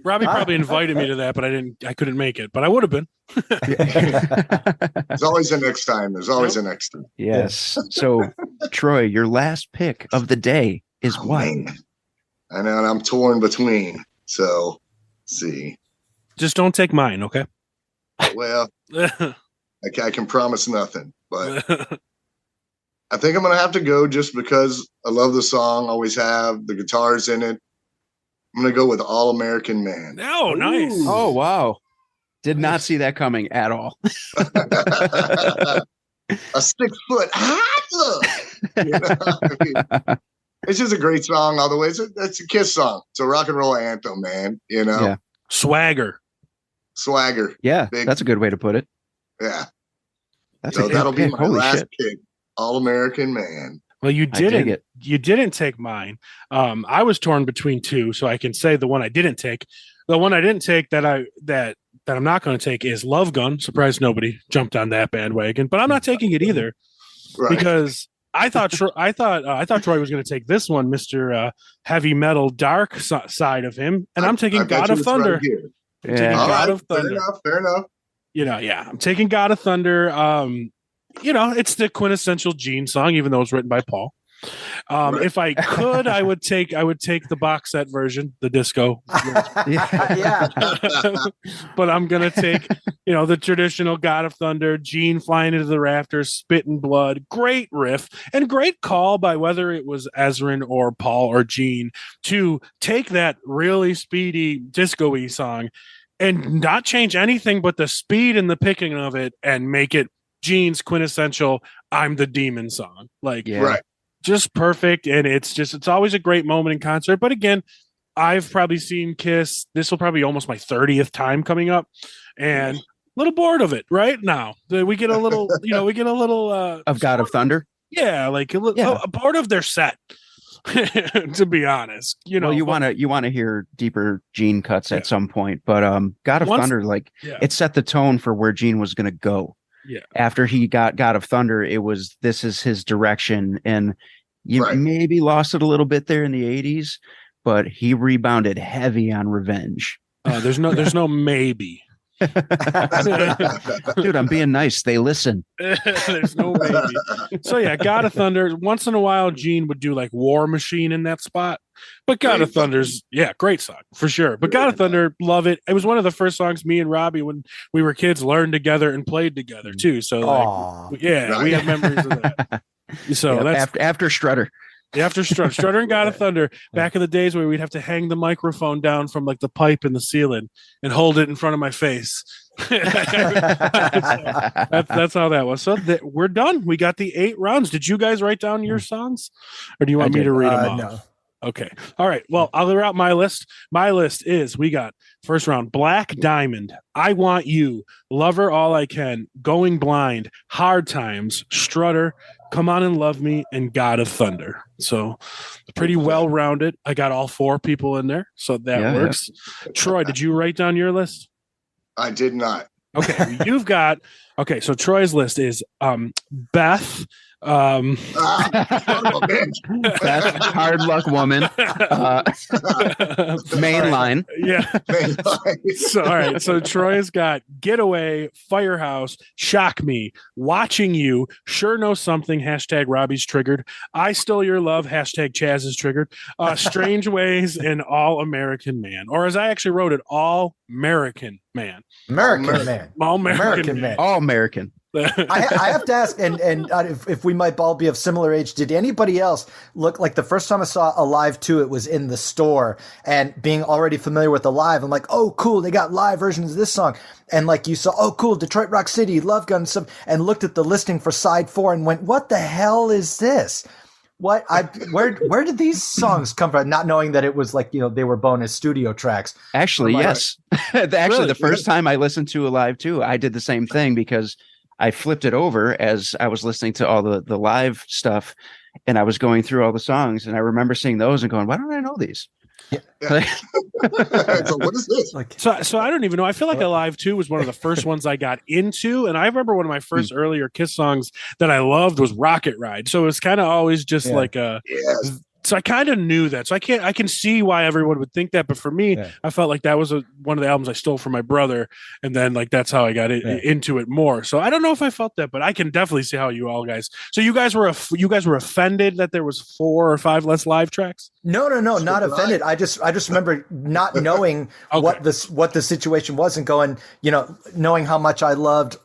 E: Robbie probably invited me to that, but I couldn't make it, but I would have been.
F: There's always a next time. There's always a next time.
D: Yes. So, Troy, your last pick of the day is what?
F: Man. I know, and I'm torn between. So, let's see.
E: Just don't take mine, okay?
F: Well, I can promise nothing, but I think I'm going to have to go just because I love the song, always have. The guitars in it. I'm going to go with All American Man.
E: Oh, nice.
D: Oh, wow. Did not see that coming at all.
F: A 6-foot hot look. You know? I mean, it's just a great song all the way. It's a Kiss song. It's a rock and roll anthem, man. You know?
D: Yeah.
E: Swagger.
D: Yeah,
F: Big,
D: that's a good way to put it.
F: yeah.
D: That's
F: So
D: a good
F: that'll be
D: pick.
F: my
D: Holy
F: last
D: shit.
F: pick. All American Man.
E: Well, you
D: I dig
E: didn't.
D: it.
E: You didn't take mine. I was torn between two, so I can say the one I didn't take. The one I didn't take that I'm not going to take is Love Gun. Surprised nobody jumped on that bandwagon, but I'm not taking it either because I thought Troy was going to take this one, Mr. Heavy Metal Dark side of him, and I'm taking God of Thunder.
F: Right here.
E: I'm taking
F: All
E: God
F: right,
E: of Thunder.
F: Fair enough.
E: You know, yeah, I'm taking God of Thunder. You know, it's the quintessential Gene song, even though it's written by Paul. If I could, I would take the box set version, the disco.
G: Yeah.
E: But I'm gonna take, you know, the traditional God of Thunder, Gene flying into the rafters, spitting blood. Great riff and great call by whether it was Ezrin or Paul or Gene to take that really speedy disco-y song and not change anything but the speed and the picking of it and make it Gene's quintessential "I'm the Demon" song. Like,
F: Right.
E: Just perfect. And it's always a great moment in concert. But again, I've probably seen Kiss. This will probably be almost my 30th time coming up, and a little bored of it right now. We get a little,
D: Of God of Thunder.
E: Yeah, like a bored of their set. To be honest, you know,
D: well, you want to hear deeper Gene cuts at some point, but God of Thunder, like it set the tone for where Gene was going to go.
E: Yeah.
D: After he got God of Thunder, it was this is his direction, and you maybe lost it a little bit there in the 80s, but he rebounded heavy on Revenge.
E: There's no maybe.
D: Dude, I'm being nice. They listen.
E: There's no maybe. So yeah, God of Thunder. Once in a while, Gene would do like War Machine in that spot. But God of Thunder's, great song for sure. But God of Thunder, love it. It was one of the first songs me and Robbie, when we were kids, learned together and played together too. So we have memories of that. So that's
D: after Strutter.
E: After Strutter and God of Thunder, back in the days where we'd have to hang the microphone down from like the pipe in the ceiling and hold it in front of my face. That's how that was. So we're done. We got the 8 rounds. Did you guys write down your songs, or do you want me to read them off?
G: No.
E: Okay. All right. Well, I'll read out my list. My list is, we got first round, Black Diamond, I Want You, Lover All I Can, Going Blind, Hard Times, Strutter, Come On and Love Me, and God of Thunder. So pretty well-rounded. I got all 4 people in there, so that works. Yeah. Troy, did you write down your list?
F: I did not.
E: Okay. So Troy's list is Beth,
D: Beth, Hard Luck Woman, Mainline.
E: So all right, so Troy's got Getaway, Firehouse, Shock Me, Watching You, Sure Know Something, hashtag Robbie's triggered, I Stole Your Love, hashtag Chaz is triggered, Strange Ways, and All American Man, or as I actually wrote it, All American Man.
G: American Man.
E: All American Man.
D: All American.
G: I have to ask, and if we might all be of similar age, did anybody else look like the first time I saw Alive 2, it was in the store, and being already familiar with Alive, I'm like, oh, cool, they got live versions of this song. And like you saw, oh, cool, Detroit Rock City, Love Gun, and looked at the listing for side 4 and went, what the hell is this? Where did these songs come from? Not knowing that it was like, they were bonus studio tracks.
D: Actually, yes. Actually, the first time I listened to Alive 2, I did the same thing because I flipped it over as I was listening to all the live stuff, and I was going through all the songs, and I remember seeing those and going, why don't I know these?
F: Yeah. So what is this?
E: So I don't even know. I feel like Alive 2 was one of the first ones I got into, and I remember one of my first earlier Kiss songs that I loved was Rocket Ride. So it was kind of always just like So I kind of knew that. So I can see why everyone would think that. But for me, I felt like that was one of the albums I stole from my brother. And then like, that's how I got into it more. So I don't know if I felt that, but I can definitely see how you all guys. So you guys were offended that there was 4 or 5 less live tracks?
G: No, not offended. I just remember not knowing what the situation was and going, knowing how much I loved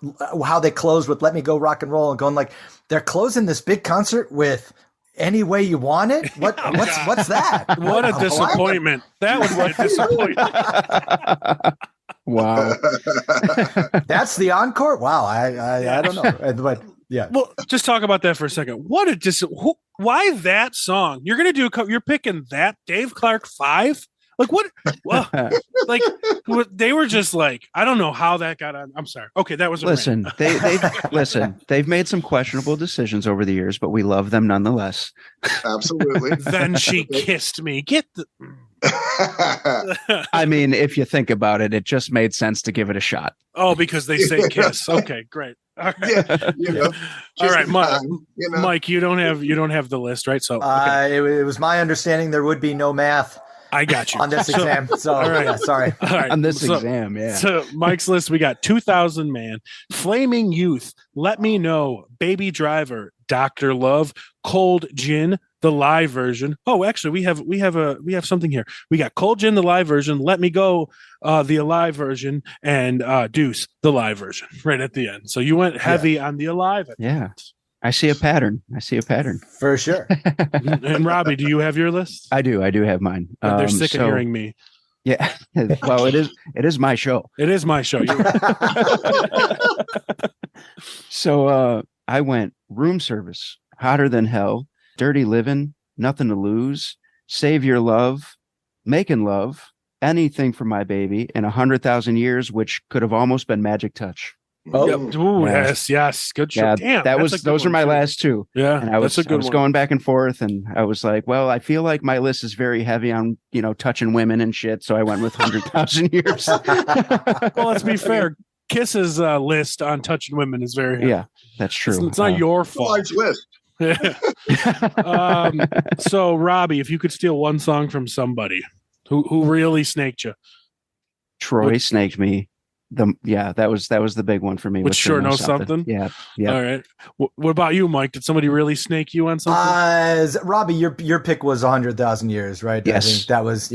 G: how they closed with "Let Me Go Rock and Roll" and going like, they're closing this big concert with "Any Way You Want It." What's that?
E: What a disappointment! That would be a disappointment.
D: Wow.
G: That's the encore. Wow, I don't know, but yeah.
E: Well, just talk about that for a second. Why that song? You're gonna do you're picking that Dave Clark 5? Like what? Well, like they were just like, I don't know how that got on. I'm sorry. Okay, that was
D: they've made some questionable decisions over the years, but we love them nonetheless.
F: Absolutely.
E: Then she kissed me. Get the.
D: I mean, if you think about it, it just made sense to give it a shot.
E: Oh, because they say kiss. Okay, great. All right, all right, Mike. You don't have the list, right? So
G: it was my understanding there would be no math.
E: I got you
G: on this exam. So all right, sorry.
E: All right.
D: On this exam, yeah.
E: So Mike's list, we got 2000 Man, Flaming Youth, Let Me Know, Baby Driver, Dr. Love, Cold Gin, the live version. Oh, actually, we have something here. We got Cold Gin, the live version, Let Me Go, the Alive version, and Deuce, the live version, right at the end. So you went heavy on the Alive.
D: Yeah. I see a pattern.
G: For sure.
E: And Robbie, do you have your list?
D: I do have mine.
E: They're sick of hearing me.
D: Yeah. Well, it is my show.
E: It is my show.
D: So I went Room Service, Hotter Than Hell, Dirty Livin', Nothing to Lose, Save Your Love, Making Love, Anything for My Baby, and 100,000 Years, which could have almost been Magic Touch.
E: Oh, yep. Ooh, yes, good show.
D: Yeah,
E: Damn,
D: those are my last two.
E: Yeah,
D: and I was going back and forth, and I was like, well, I feel like my list is very heavy on touching women and shit, so I went with 100,000 Years.
E: Well, let's be fair. Kiss's list on touching women is very heavy.
D: Yeah, that's true.
E: It's not your fault.
F: Large list.
E: So Robbie, if you could steal one song from somebody who really snaked you,
D: Troy snaked me. That was the big one for me.
E: Which sure knows something.
D: Yeah.
E: All right. What about you, Mike? Did somebody really snake you on something?
G: Robbie, your pick was 100,000 Years, right?
D: Yes.
G: I think that was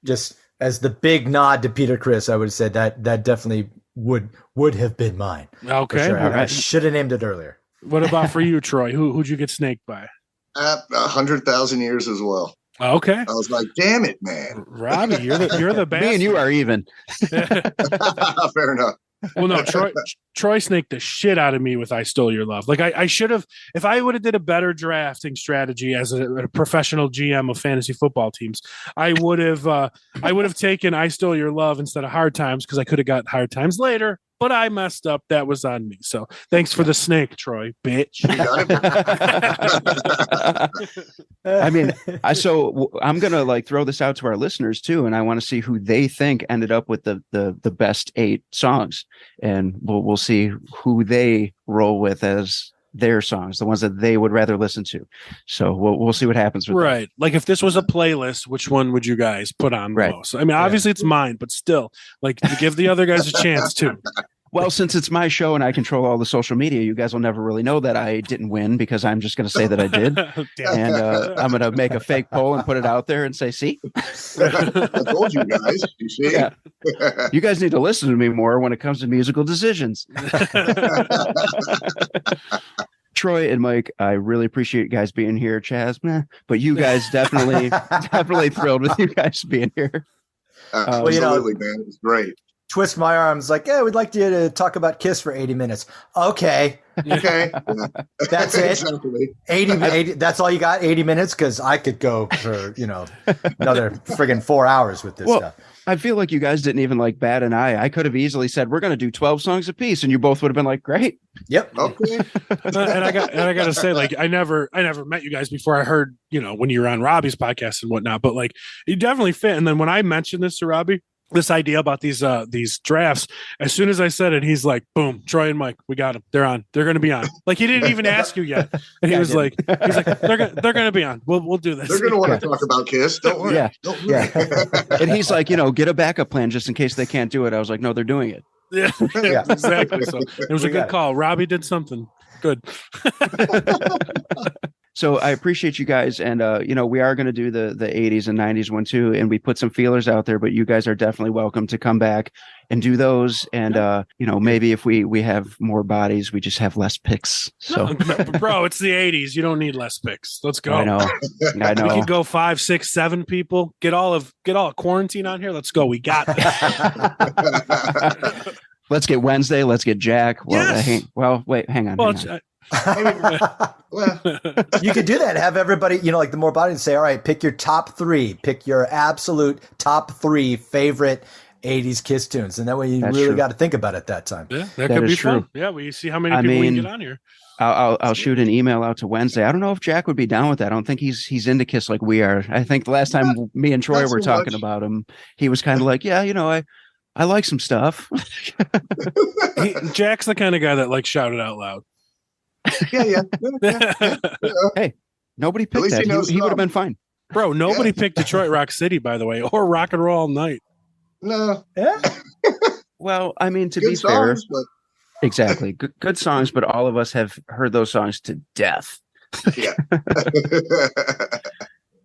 G: just as the big nod to Peter Criss. I would say that definitely would have been mine.
E: Okay.
G: Sure. I should have named it earlier.
E: What about for you, Troy? Who'd you get snaked by?
F: 100,000 Years as well.
E: Okay.
F: I was like, damn it, man.
E: Robbie, you're the best.
D: Me and you are even.
F: Fair enough.
E: Well, no, Troy snaked the shit out of me with "I Stole Your Love." Like I should have, if I would have did a better drafting strategy as a professional GM of fantasy football teams, I would have taken "I Stole Your Love" instead of "Hard Times" because I could have got "Hard Times" later. But I messed up. That was on me. So thanks for the snake, Troy, bitch.
D: I mean, I'm gonna throw this out to our listeners too, and I want to see who they think ended up with the best 8 songs, and we'll see who they roll with as their songs, the ones that they would rather listen to. So we'll see what happens with
E: right. That. Like if this was a playlist, which one would you guys put on the most? I mean, obviously it's mine, but still, like to give the other guys a chance too.
D: Well, since it's my show and I control all the social media, you guys will never really know that I didn't win because I'm just going to say that I did. And I'm going to make a fake poll and put it out there and say, see?
F: I told you guys. You see?
D: Yeah. You guys need to listen to me more when it comes to musical decisions. Troy and Mike, I really appreciate you guys being here. Chaz, but you guys definitely thrilled with you guys being here.
F: Absolutely, man. It was great.
G: Twist my arms like, yeah, we'd like you to talk about Kiss for 80 minutes. Okay.
F: Yeah.
G: That's it.
F: Exactly.
G: 80, that's all you got, 80 minutes? Because I could go for, another friggin' 4 hours with this stuff.
D: I feel like you guys didn't even bat an eye. I could have easily said, we're going to do 12 songs apiece. And you both would have been like, great.
G: Yep.
F: Okay.
E: and I got to say, I never met you guys before. I heard, when you were on Robbie's podcast and whatnot, but you definitely fit. And then when I mentioned this to Robbie, this idea about these drafts. As soon as I said it, he's like, boom, Troy and Mike, we got them. They're on. They're going to be on. Like, he didn't even ask you yet. And he was like, they're going to be on. We'll do this.
F: They're going to want to talk about Kiss. Don't worry.
D: Yeah.
F: Don't worry.
D: And he's like, get a backup plan just in case they can't do it. I was like, no, they're doing it.
E: Yeah, exactly. So it was a good call. Robbie did something good.
D: So I appreciate you guys. And, we are going to do the 80s and 90s one too. And we put some feelers out there, but you guys are definitely welcome to come back and do those. And, maybe if we have more bodies, we just have less picks. So,
E: bro, it's the 80s. You don't need less picks. Let's go.
D: I know.
E: We can go 5, 6, 7 people. Get all of quarantine on here. Let's go. We got it.
D: Let's get Wednesday. Let's get Jack. Well,
E: yes.
D: Wait, hang on.
G: Well, you could do that. Have everybody, like the more bodies say, all right, pick your top 3, pick your absolute top 3 favorite 80s Kiss tunes. And that way you really got to think about it that time.
E: Yeah, that could be true. Fun. Yeah, we see how many people we can get on here.
D: I'll shoot an email out to Wednesday. I don't know if Jack would be down with that. I don't think he's into Kiss like we are. I think the last time me and Troy were talking about him, he was kind of like, I like some stuff.
E: Jack's the kind of guy that like shouted out loud.
F: Yeah.
D: Hey, nobody picked that. He would have been fine.
E: Bro, nobody picked Detroit Rock City, by the way, or Rock and Roll All Night.
F: No.
G: Yeah.
D: Well, I mean, to
F: good
D: be
F: songs,
D: fair, exactly. Good songs, but all of us have heard those songs to death.
F: Yeah.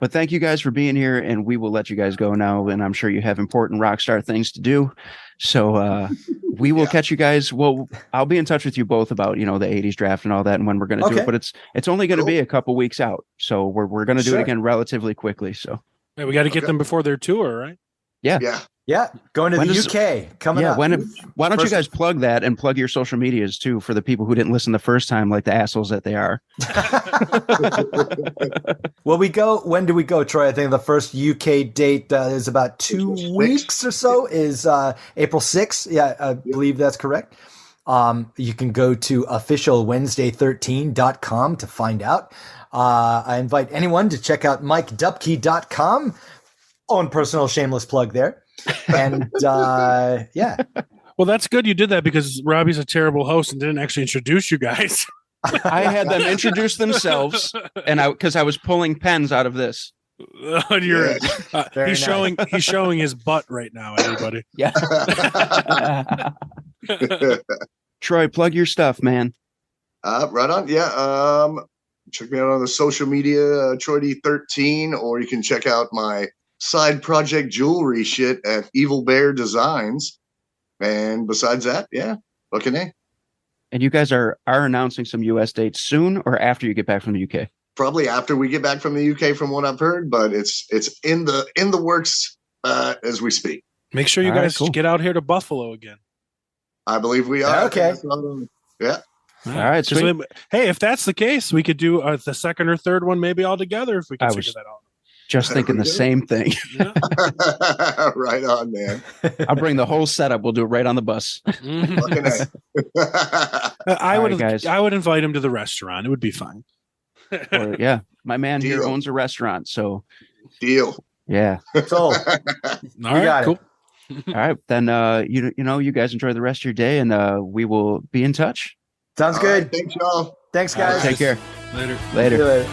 D: But thank you guys for being here, and we will let you guys go now. And I'm sure you have important rock star things to do. So we will catch you guys. Well, I'll be in touch with you both about, the 80s draft and all that and when we're going to do it. But it's only going to be a couple weeks out. So we're going to do it again relatively quickly. So
E: we got to get them before their tour, right?
D: Yeah.
G: Yeah, going to the UK coming up.
D: Why don't you guys plug that and plug your social medias too for the people who didn't listen the first time, like the assholes that they are?
G: Well, when do we go, Troy? I think the first UK date is about 2 weeks or so, is April 6th. Yeah, I believe that's correct. You can go to officialwednesday13.com to find out. I invite anyone to check out MikeDupke.com. Own personal shameless plug there. And well,
E: that's good you did that, because Robbie's a terrible host and didn't actually introduce you guys.
D: I had them introduce themselves, and because I was pulling pens out of this.
E: He's showing his butt right now, everybody.
D: Yeah. Troy, plug your stuff, man.
F: Right on. Yeah. Check me out on the social media, TroyD13, or you can check out my side project jewelry shit at Evil Bear Designs. And besides that, fucking A.
D: And you guys are announcing some US dates soon, or after you get back from the UK?
F: Probably after we get back from the UK, from what I've heard, but it's in the works as we speak.
E: Make sure you guys get out here to Buffalo again.
F: I believe we are.
G: Okay.
F: Yeah.
D: All right. Sweet.
E: Hey, if that's the case, we could do the second or third one maybe all together if we can figure that out.
D: Just thinking the same thing.
E: Yeah.
F: Right on, man.
D: I'll bring the whole setup. We'll do it right on the bus.
E: I would invite him to the restaurant. It would be fine.
D: My man here owns a restaurant, so
F: deal.
D: Yeah.
G: So
E: all right, cool.
D: All right, then you guys enjoy the rest of your day, and we will be in touch.
G: Sounds good.
F: Right, thanks, y'all.
G: Thanks, guys.
D: Take care.
E: Later.
F: Later.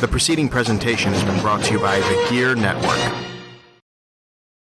J: The preceding presentation has been brought to you by the Gear Network.